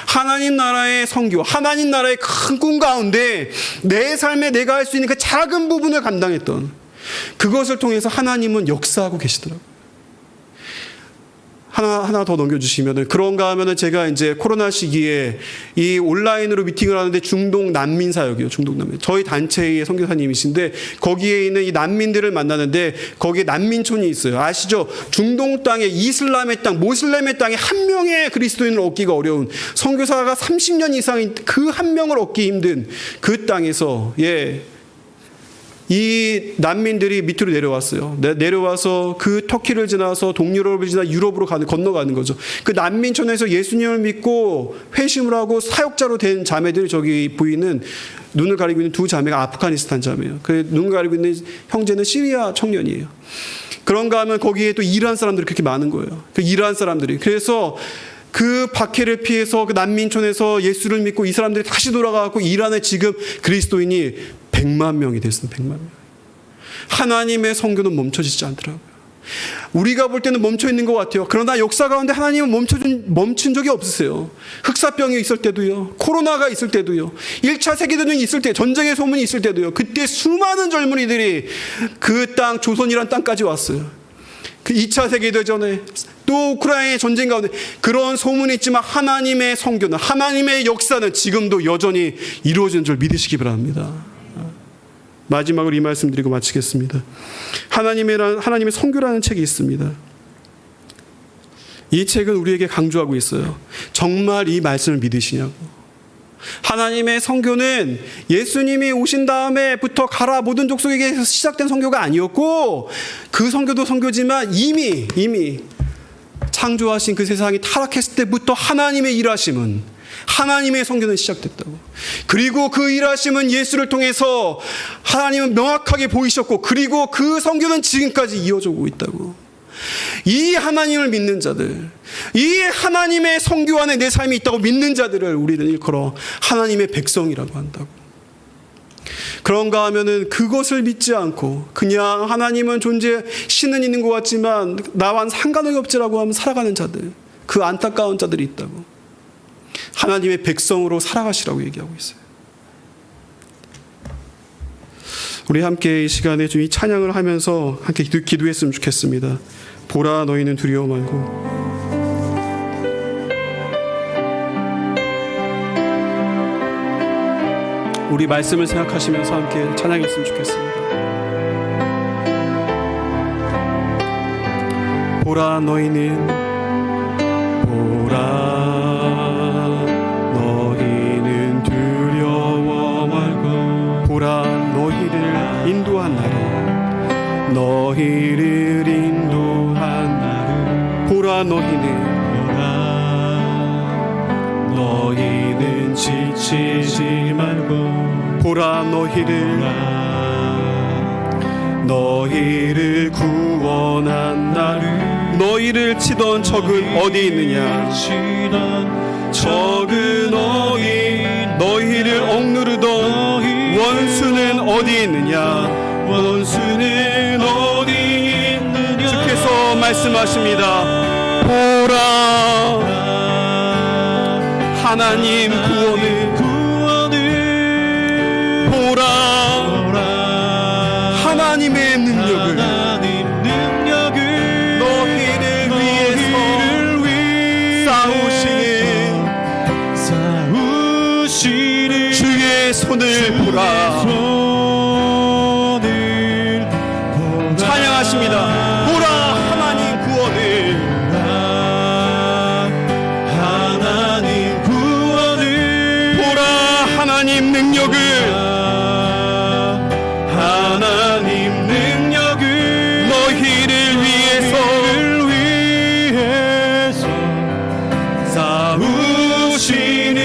하나님 나라의 선교, 하나님 나라의 큰 꿈 가운데 내 삶에 내가 할 수 있는 그 작은 부분을 감당했던 그것을 통해서 하나님은 역사하고 계시더라고요. 하나 더 넘겨주시면은 그런가 하면은 제가 이제 코로나 시기에 이 온라인으로 미팅을 하는데 중동 난민 사역이요. 중동 난민. 저희 단체의 선교사님이신데 거기에 있는 이 난민들을 만나는데 거기에 난민촌이 있어요. 아시죠? 중동 땅에 이슬람의 땅, 모슬렘의 땅에 한 명의 그리스도인을 얻기가 어려운 선교사가 30년 이상인 그 한 명을 얻기 힘든 그 땅에서 이 난민들이 밑으로 내려왔어요. 내려와서 그 터키를 지나서 동유럽을 지나 유럽으로 건너가는 거죠. 그 난민촌에서 예수님을 믿고 회심을 하고 사역자로 된 자매들이 저기 보이는 눈을 가리고 있는 두 자매가 아프가니스탄 자매예요. 그 눈을 가리고 있는 형제는 시리아 청년이에요. 그런가 하면 거기에 또 이란 사람들이 그렇게 많은 거예요. 그 이란 사람들이. 그래서 그 박해를 피해서 그 난민촌에서 예수를 믿고 이 사람들이 다시 돌아가고 이란에 지금 그리스도인이 100만 명이 됐습니다. 100만 명. 하나님의 선교는 멈춰지지 않더라고요. 우리가 볼 때는 멈춰 있는 것 같아요. 그러나 역사 가운데 하나님은 멈춘 적이 없으세요. 흑사병이 있을 때도요. 코로나가 있을 때도요. 1차 세계대전이 있을 때, 전쟁의 소문이 있을 때도요. 그때 수많은 젊은이들이 그 땅, 조선이란 땅까지 왔어요. 그 2차 세계대전에 또 우크라이나의 전쟁 가운데 그런 소문이 있지만 하나님의 선교는, 하나님의 역사는 지금도 여전히 이루어지는 줄 믿으시기 바랍니다. 마지막으로 이 말씀 드리고 마치겠습니다. 하나님의 선교라는 책이 있습니다. 이 책은 우리에게 강조하고 있어요. 정말 이 말씀을 믿으시냐고. 하나님의 선교는 예수님이 오신 다음에부터 가라 모든 족속에게 시작된 선교가 아니었고, 그 선교도 선교지만 이미 창조하신 그 세상이 타락했을 때부터 하나님의 일하심은, 하나님의 선교는 시작됐다고. 그리고 그 일하심은 예수를 통해서 하나님은 명확하게 보이셨고, 그리고 그 선교는 지금까지 이어져 오고 있다고. 이 하나님을 믿는 자들, 이 하나님의 선교 안에 내 삶이 있다고 믿는 자들을 우리는 일컬어 하나님의 백성이라고 한다고. 그런가 하면은 그것을 믿지 않고 그냥 하나님은 존재, 신은 있는 것 같지만 나와는 상관이 없지라고 하면 살아가는 자들, 그 안타까운 자들이 있다고. 하나님의 백성으로 살아가시라고 얘기하고 있어요. 우리 함께 이 시간에 좀 이 찬양을 하면서 함께 기도했으면 좋겠습니다. 보라 너희는 두려워 말고. 우리 말씀을 생각하시면서 함께 찬양했으면 좋겠습니다. 보라 너희는 두려워 말고. 보라 너희를 인도한 나를, 너희를 인도한 나를. 보라 너희는 지치지 말고. 보라 너희를 구원한 나를. 너희를 치던 적은 어디 있느냐? 적은 너희를 억누르던 원수는 어디 있느냐? 원수는 어디 있느냐? 주께서 말씀하십니다. 보라 하나님 구원을. 보라 하나님의 능력을. 너희를 위해서 싸우시는 주의 손을 보라. 찬양하십니다. 보라 하나님 구원을. 보라 하나님 능력을. 너희를 위해서 싸우시는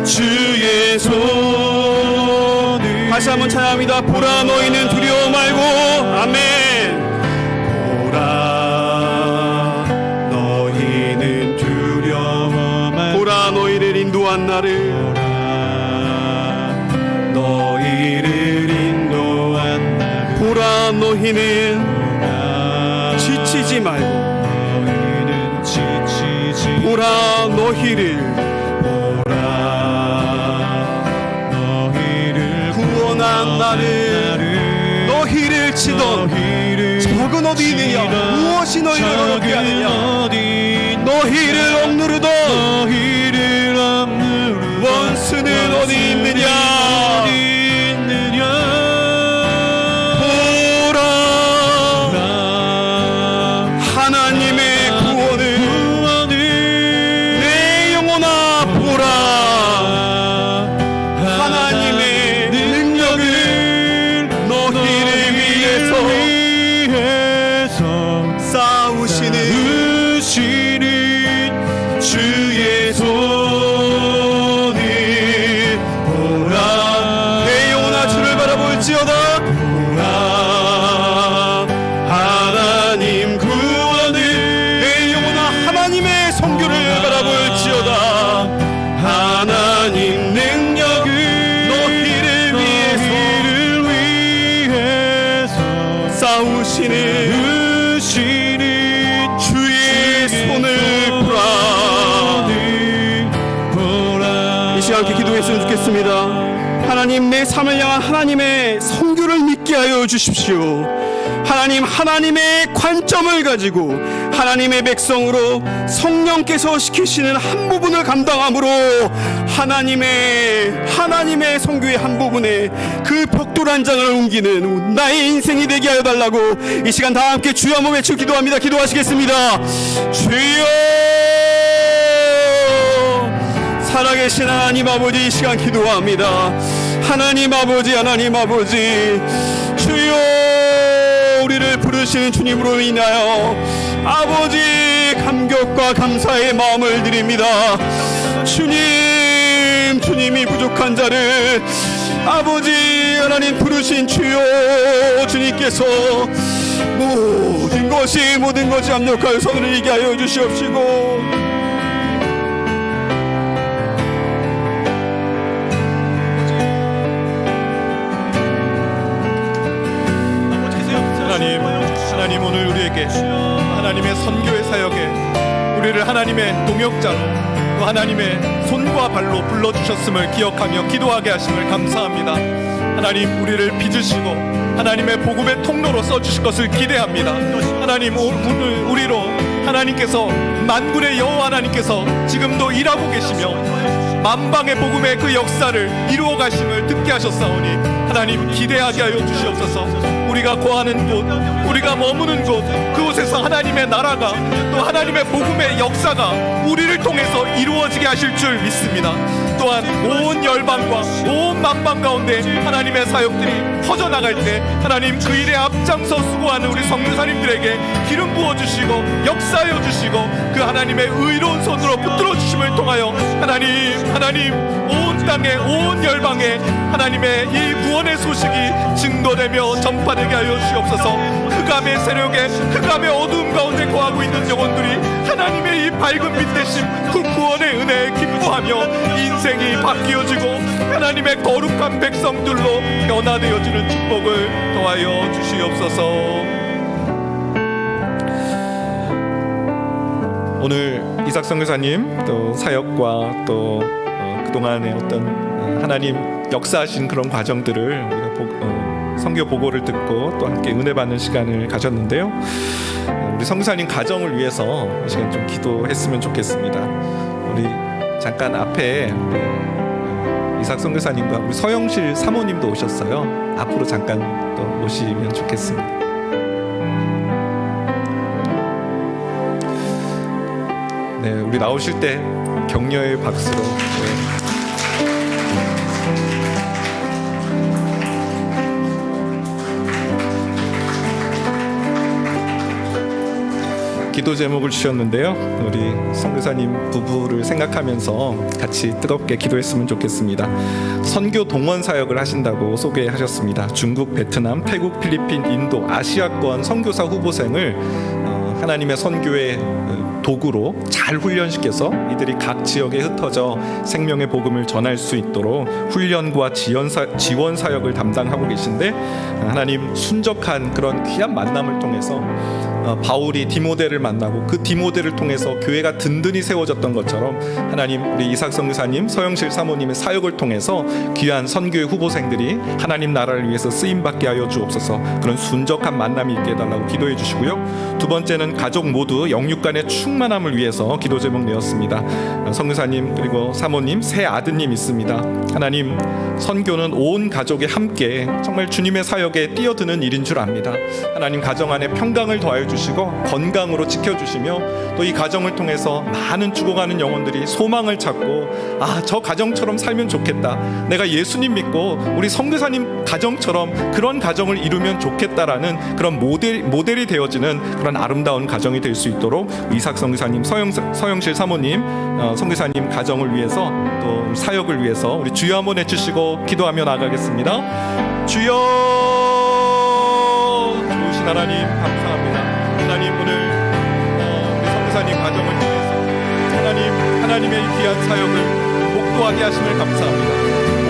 주의 손을. 다시 한번 찬양합니다. 보라 너희는 두려워 말고. 아멘. 보라 너희는 두려워 말고. 보라 너희를 인도한 나를. 보라 너희는 지치지 말고. 보라 너희를 구원한 나를. 너희를 치던 적은 어디 있느냐? 무엇이 너희를 어렵게 하느냐? 너희를 억누르던 원수는 어디 있느냐? 하나님의 구원을. 내 영혼아 보라 하나님의 능력을. 너희를 위해서 싸우시는 주의 손을 보라. 내 영혼아 주를 바라볼지어다. 하나님 구원을. 내 영혼아 하나님의 선교를 바라볼지어다. 하나님 능력을. 너희를 위해서 싸우시는 주의 손을 보라. 이 시간 함께 기도했으면 좋겠습니다. 하나님, 내 삶을 향한 하나님의 선교를 믿게 하여 주십시오. 하나님, 하나님의 관점을 가지고 하나님의 백성으로 성령께서 시키시는 한 부분을 감당함으로 하나님의 선교의 한 부분에 그 벽돌 한 장을 옮기는 나의 인생이 되게 하여 달라고 이 시간 다 함께 주여 한번 외치고 기도합니다. 기도하시겠습니다. 주여 살아계신 하나님 아버지, 이 시간 기도합니다. 하나님 아버지, 하나님 아버지, 주여, 우리를 부르시는 주님으로 인하여 아버지 감격과 감사의 마음을 드립니다. 주님이 부족한 자를 아버지 하나님 부르신 주여, 주님께서 모든 것이 합력하여 선을 이기게 하여 주시옵시고, 하나님 오늘 우리에게 하나님의 선교의 사역에 우리를 하나님의 동역자로 또 하나님의 손과 발로 불러주셨음을 기억하며 기도하게 하심을 감사합니다. 하나님 우리를 빚으시고 하나님의 복음의 통로로 써주실 것을 기대합니다. 하나님 오늘 우리로 하나님께서 만군의 여호와 하나님께서 지금도 일하고 계시며 만방의 복음의 그 역사를 이루어 가심을 듣게 하셨사오니 하나님 기대하게 하여 주시옵소서. 우리가 거하는 곳, 우리가 머무는 곳, 그곳에서 하나님의 나라가 또 하나님의 복음의 역사가 우리를 통해서 이루어지게 하실 줄 믿습니다. 또한 온 열방과 온 만방 가운데 하나님의 사역들이 퍼져나갈 때 하나님 그 일에 앞장서 수고하는 우리 성교사님들에게 기름 부어주시고 역사하여 주시고 그 하나님의 의로운 손으로 붙들어 주심을 통하여 하나님 온 땅에 온 열방에 하나님의 이 구원의 소식이 증거되며 전파되게 하여 주시옵소서. 흑암의 세력에 흑암의 어두움 가운데 거하고 있는 영혼들이 하나님의 이 밝은 빛 대신 그 구원의 은혜에 기뻐하며 인생이 바뀌어지고 하나님의 거룩한 백성들로 변화되어지는 축복을 더하여 주시옵소서. 오늘 이삭 선교사님 또 사역과 또 그동안의 어떤 하나님 역사하신 그런 과정들을 우리가 선교 보고를 듣고 또 함께 은혜 받는 시간을 가졌는데요. 우리 선교사님 가정을 위해서 이 시간 좀 기도했으면 좋겠습니다. 우리 잠깐 앞에 이삭 선교사님과 우리 서영실 사모님도 오셨어요. 앞으로 잠깐 또 오시면 좋겠습니다. 네, 우리 나오실 때 격려의 박수로. 기도 제목을 주셨는데요. 우리 선교사님 부부를 생각하면서 같이 뜨겁게 기도했으면 좋겠습니다. 선교 동원 사역을 하신다고 소개하셨습니다. 중국, 베트남, 태국, 필리핀, 인도, 아시아권 선교사 후보생을 하나님의 선교의 도구로 잘 훈련시켜서 이들이 각 지역에 흩어져 생명의 복음을 전할 수 있도록 훈련과 지원 사역을 담당하고 계신데, 하나님 순적한 그런 귀한 만남을 통해서 바울이 디모데를 만나고 그 디모데를 통해서 교회가 든든히 세워졌던 것처럼 하나님 우리 이삭 선교사님, 서영실 사모님의 사역을 통해서 귀한 선교의 후보생들이 하나님 나라를 위해서 쓰임받게 하여 주옵소서. 그런 순적한 만남이 있게 해달라고 기도해 주시고요. 두 번째는 가족 모두 영육간의 충만함을 위해서 기도 제목 내었습니다. 선교사님 그리고 사모님 세 아드님 있습니다. 하나님 선교는 온 가족이 함께 정말 주님의 사역에 뛰어드는 일인 줄 압니다. 하나님 가정 안에 평강을 더하여 주시고 건강으로 지켜주시며 또 이 가정을 통해서 많은 죽어가는 영혼들이 소망을 찾고 저 가정처럼 살면 좋겠다, 내가 예수님 믿고 우리 선교사님 가정처럼 그런 가정을 이루면 좋겠다라는 그런 모델이 되어지는 그런 아름다운 가정이 될 수 있도록 이삭 선교사님, 서영실 사모님, 선교사님 가정을 위해서 또 사역을 위해서 우리 주여 한번 해주시고 기도하며 나가겠습니다. 주여, 좋으신 하나님 감사합니다. 하나님 오늘 우리 선교사님 가정을 통해서 하나님의 귀한 사역을 목도하게 하심을 감사합니다.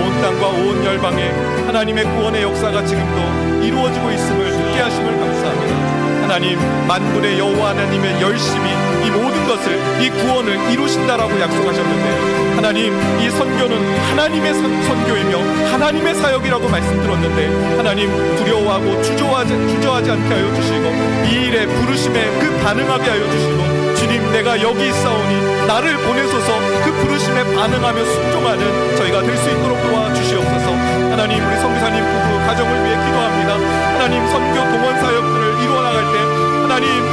온 땅과 온 열방에 하나님의 구원의 역사가 지금도 이루어지고 있음을 듣게 하심을 감사합니다. 하나님 만군의 여호와 하나님의 열심히 이 모든 것을, 이 구원을 이루신다라고 약속하셨는데, 하나님 이 선교는 하나님의 선교이며 하나님의 사역이라고 말씀드렸는데, 하나님 두려워하고 주저하지 않게 하여 주시고 이 일에 부르심에 그 반응하게 하여 주시고, 주님 내가 여기 있사오니 나를 보내소서 그 부르심에 반응하며 순종하는 저희가 될 수 있도록 도와주시옵소서. 하나님 우리 선교사님 부부 가정을 위해 기도합니다. 하나님 선교 동원 사역들을 이루어 나갈 때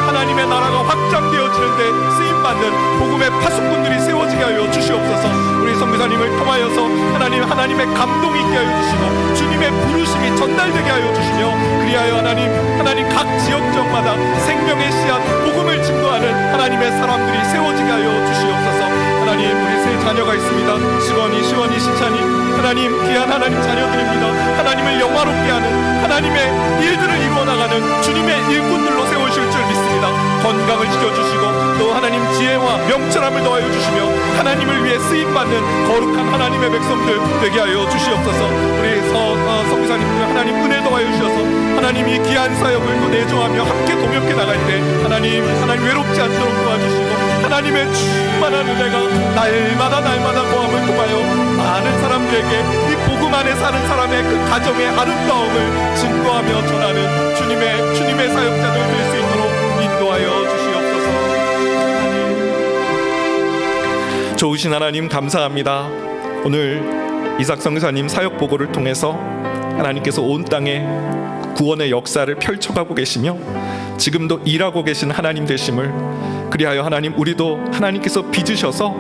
하나님의 나라가 확 확장되어지는데 쓰임받는 복음의 파수꾼들이 세워지게 하여 주시옵소서. 우리 선교사님을 통하여서 하나님의 감동이 있게 하여 주시고 주님의 부르심이 전달되게 하여 주시며 그리하여 하나님 각 지역적마다 생명의 씨앗 복음을 증거하는 하나님의 사람들이 세워지게 하여 주시옵소서. 하나님 우리 세 자녀가 있습니다. 시원이 시찬이 하나님 귀한 하나님 자녀들입니다. 하나님을 영화롭게 하는 하나님의 일들을 이루어 나가는 주님의 일꾼들로 세우실 줄 믿습니다. 건강을 지켜주시고 또 하나님 지혜와 명철함을 더하여 주시며 하나님을 위해 쓰임받는 거룩한 하나님의 백성들 되게 하여 주시옵소서. 우리 선교사님들 하나님 은혜 더하여 주셔서 하나님이 귀한 사역을 또 내조하며 함께 동역해 나갈 때 하나님 외롭지 않도록 도와주시고 하나님의 충만한 은혜가 날마다 거함을 통하여 많은 사람들에게 이 복음 안에 사는 사람의 그 가정의 아름다움을 증거하며 전하는 주님의 사역자들 될 수 있도록 인도하여 주시옵소서. 하나님. 좋으신 하나님 감사합니다. 오늘 이삭 선교사님 사역 보고를 통해서 하나님께서 온 땅에 구원의 역사를 펼쳐가고 계시며 지금도 일하고 계신 하나님 되심을 그리하여 하나님 우리도 하나님께서 빚으셔서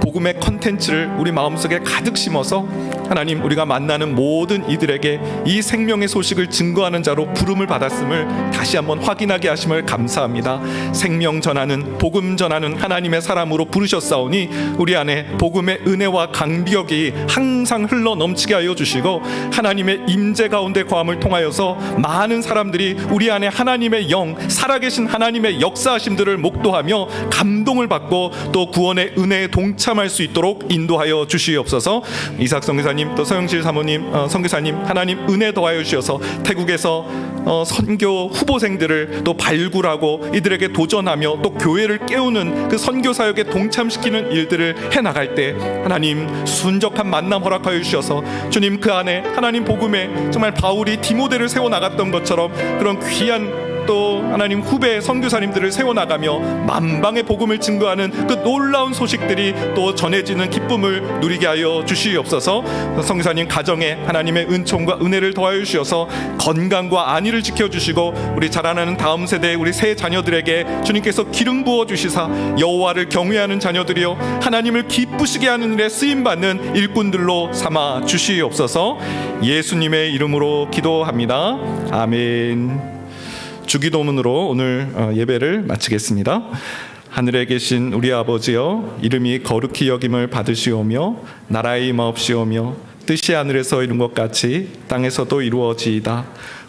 복음의 컨텐츠를 우리 마음속에 가득 심어서 하나님 우리가 만나는 모든 이들에게 이 생명의 소식을 증거하는 자로 부름을 받았음을 다시 한번 확인하게 하심을 감사합니다. 생명 전하는 복음 전하는 하나님의 사람으로 부르셨사오니 우리 안에 복음의 은혜와 강력이 항상 흘러 넘치게 하여 주시고 하나님의 임재 가운데 거함을 통하여서 많은 사람들이 우리 안에 하나님의 영 살아계신 하나님의 역사하심들을 목도하며 감동을 받고 또 구원의 은혜에 동참할 수 있도록 인도하여 주시옵소서. 이삭 선교사님 또 서영실 사모님 선교사님 하나님 은혜 더하여 주셔서 태국에서 선교 후보생들을 또 발굴하고 이들에게 도전하며 또 교회를 깨우는 그 선교 사역에 동참시키는 일들을 해나갈 때 하나님 순적한 만남 허락하여 주셔서 주님 그 안에 하나님 복음에 정말 바울이 디모데를 세워나갔던 것처럼 그런 귀한 또 하나님 후배 선교사님들을 세워나가며 만방의 복음을 증거하는 그 놀라운 소식들이 또 전해지는 기쁨을 누리게 하여 주시옵소서. 선교사님 가정에 하나님의 은총과 은혜를 더하여 주셔서 건강과 안위를 지켜주시고 우리 자라나는 다음 세대 우리 새 자녀들에게 주님께서 기름 부어 주시사 여호와를 경외하는 자녀들이요 하나님을 기쁘시게 하는 일에 쓰임받는 일꾼들로 삼아 주시옵소서. 예수님의 이름으로 기도합니다. 아멘. 주기도문으로 오늘 예배를 마치겠습니다. 하늘에 계신 우리 아버지여 이름이 거룩히 여김을 받으시오며 나라의 임하옵시오며 뜻이 하늘에서 이룬 것 같이 땅에서도 이루어지이다.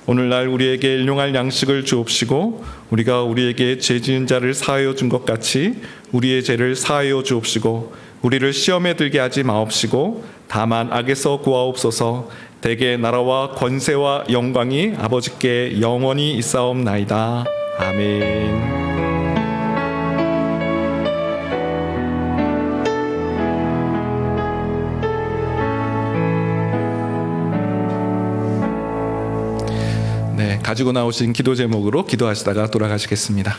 오늘날 우리에게 일용할 양식을 주옵시고 우리가 우리에게 죄 지은 자를 사하여 준 것 같이 우리의 죄를 사하여 주옵시고 우리를 시험에 들게 하지 마옵시고 다만 악에서 구하옵소서. 대개 나라와 권세와 영광이 아버지께 영원히 있사옵나이다. 아멘. 네, 가지고 나오신 기도 제목으로 기도하시다가 돌아가시겠습니다.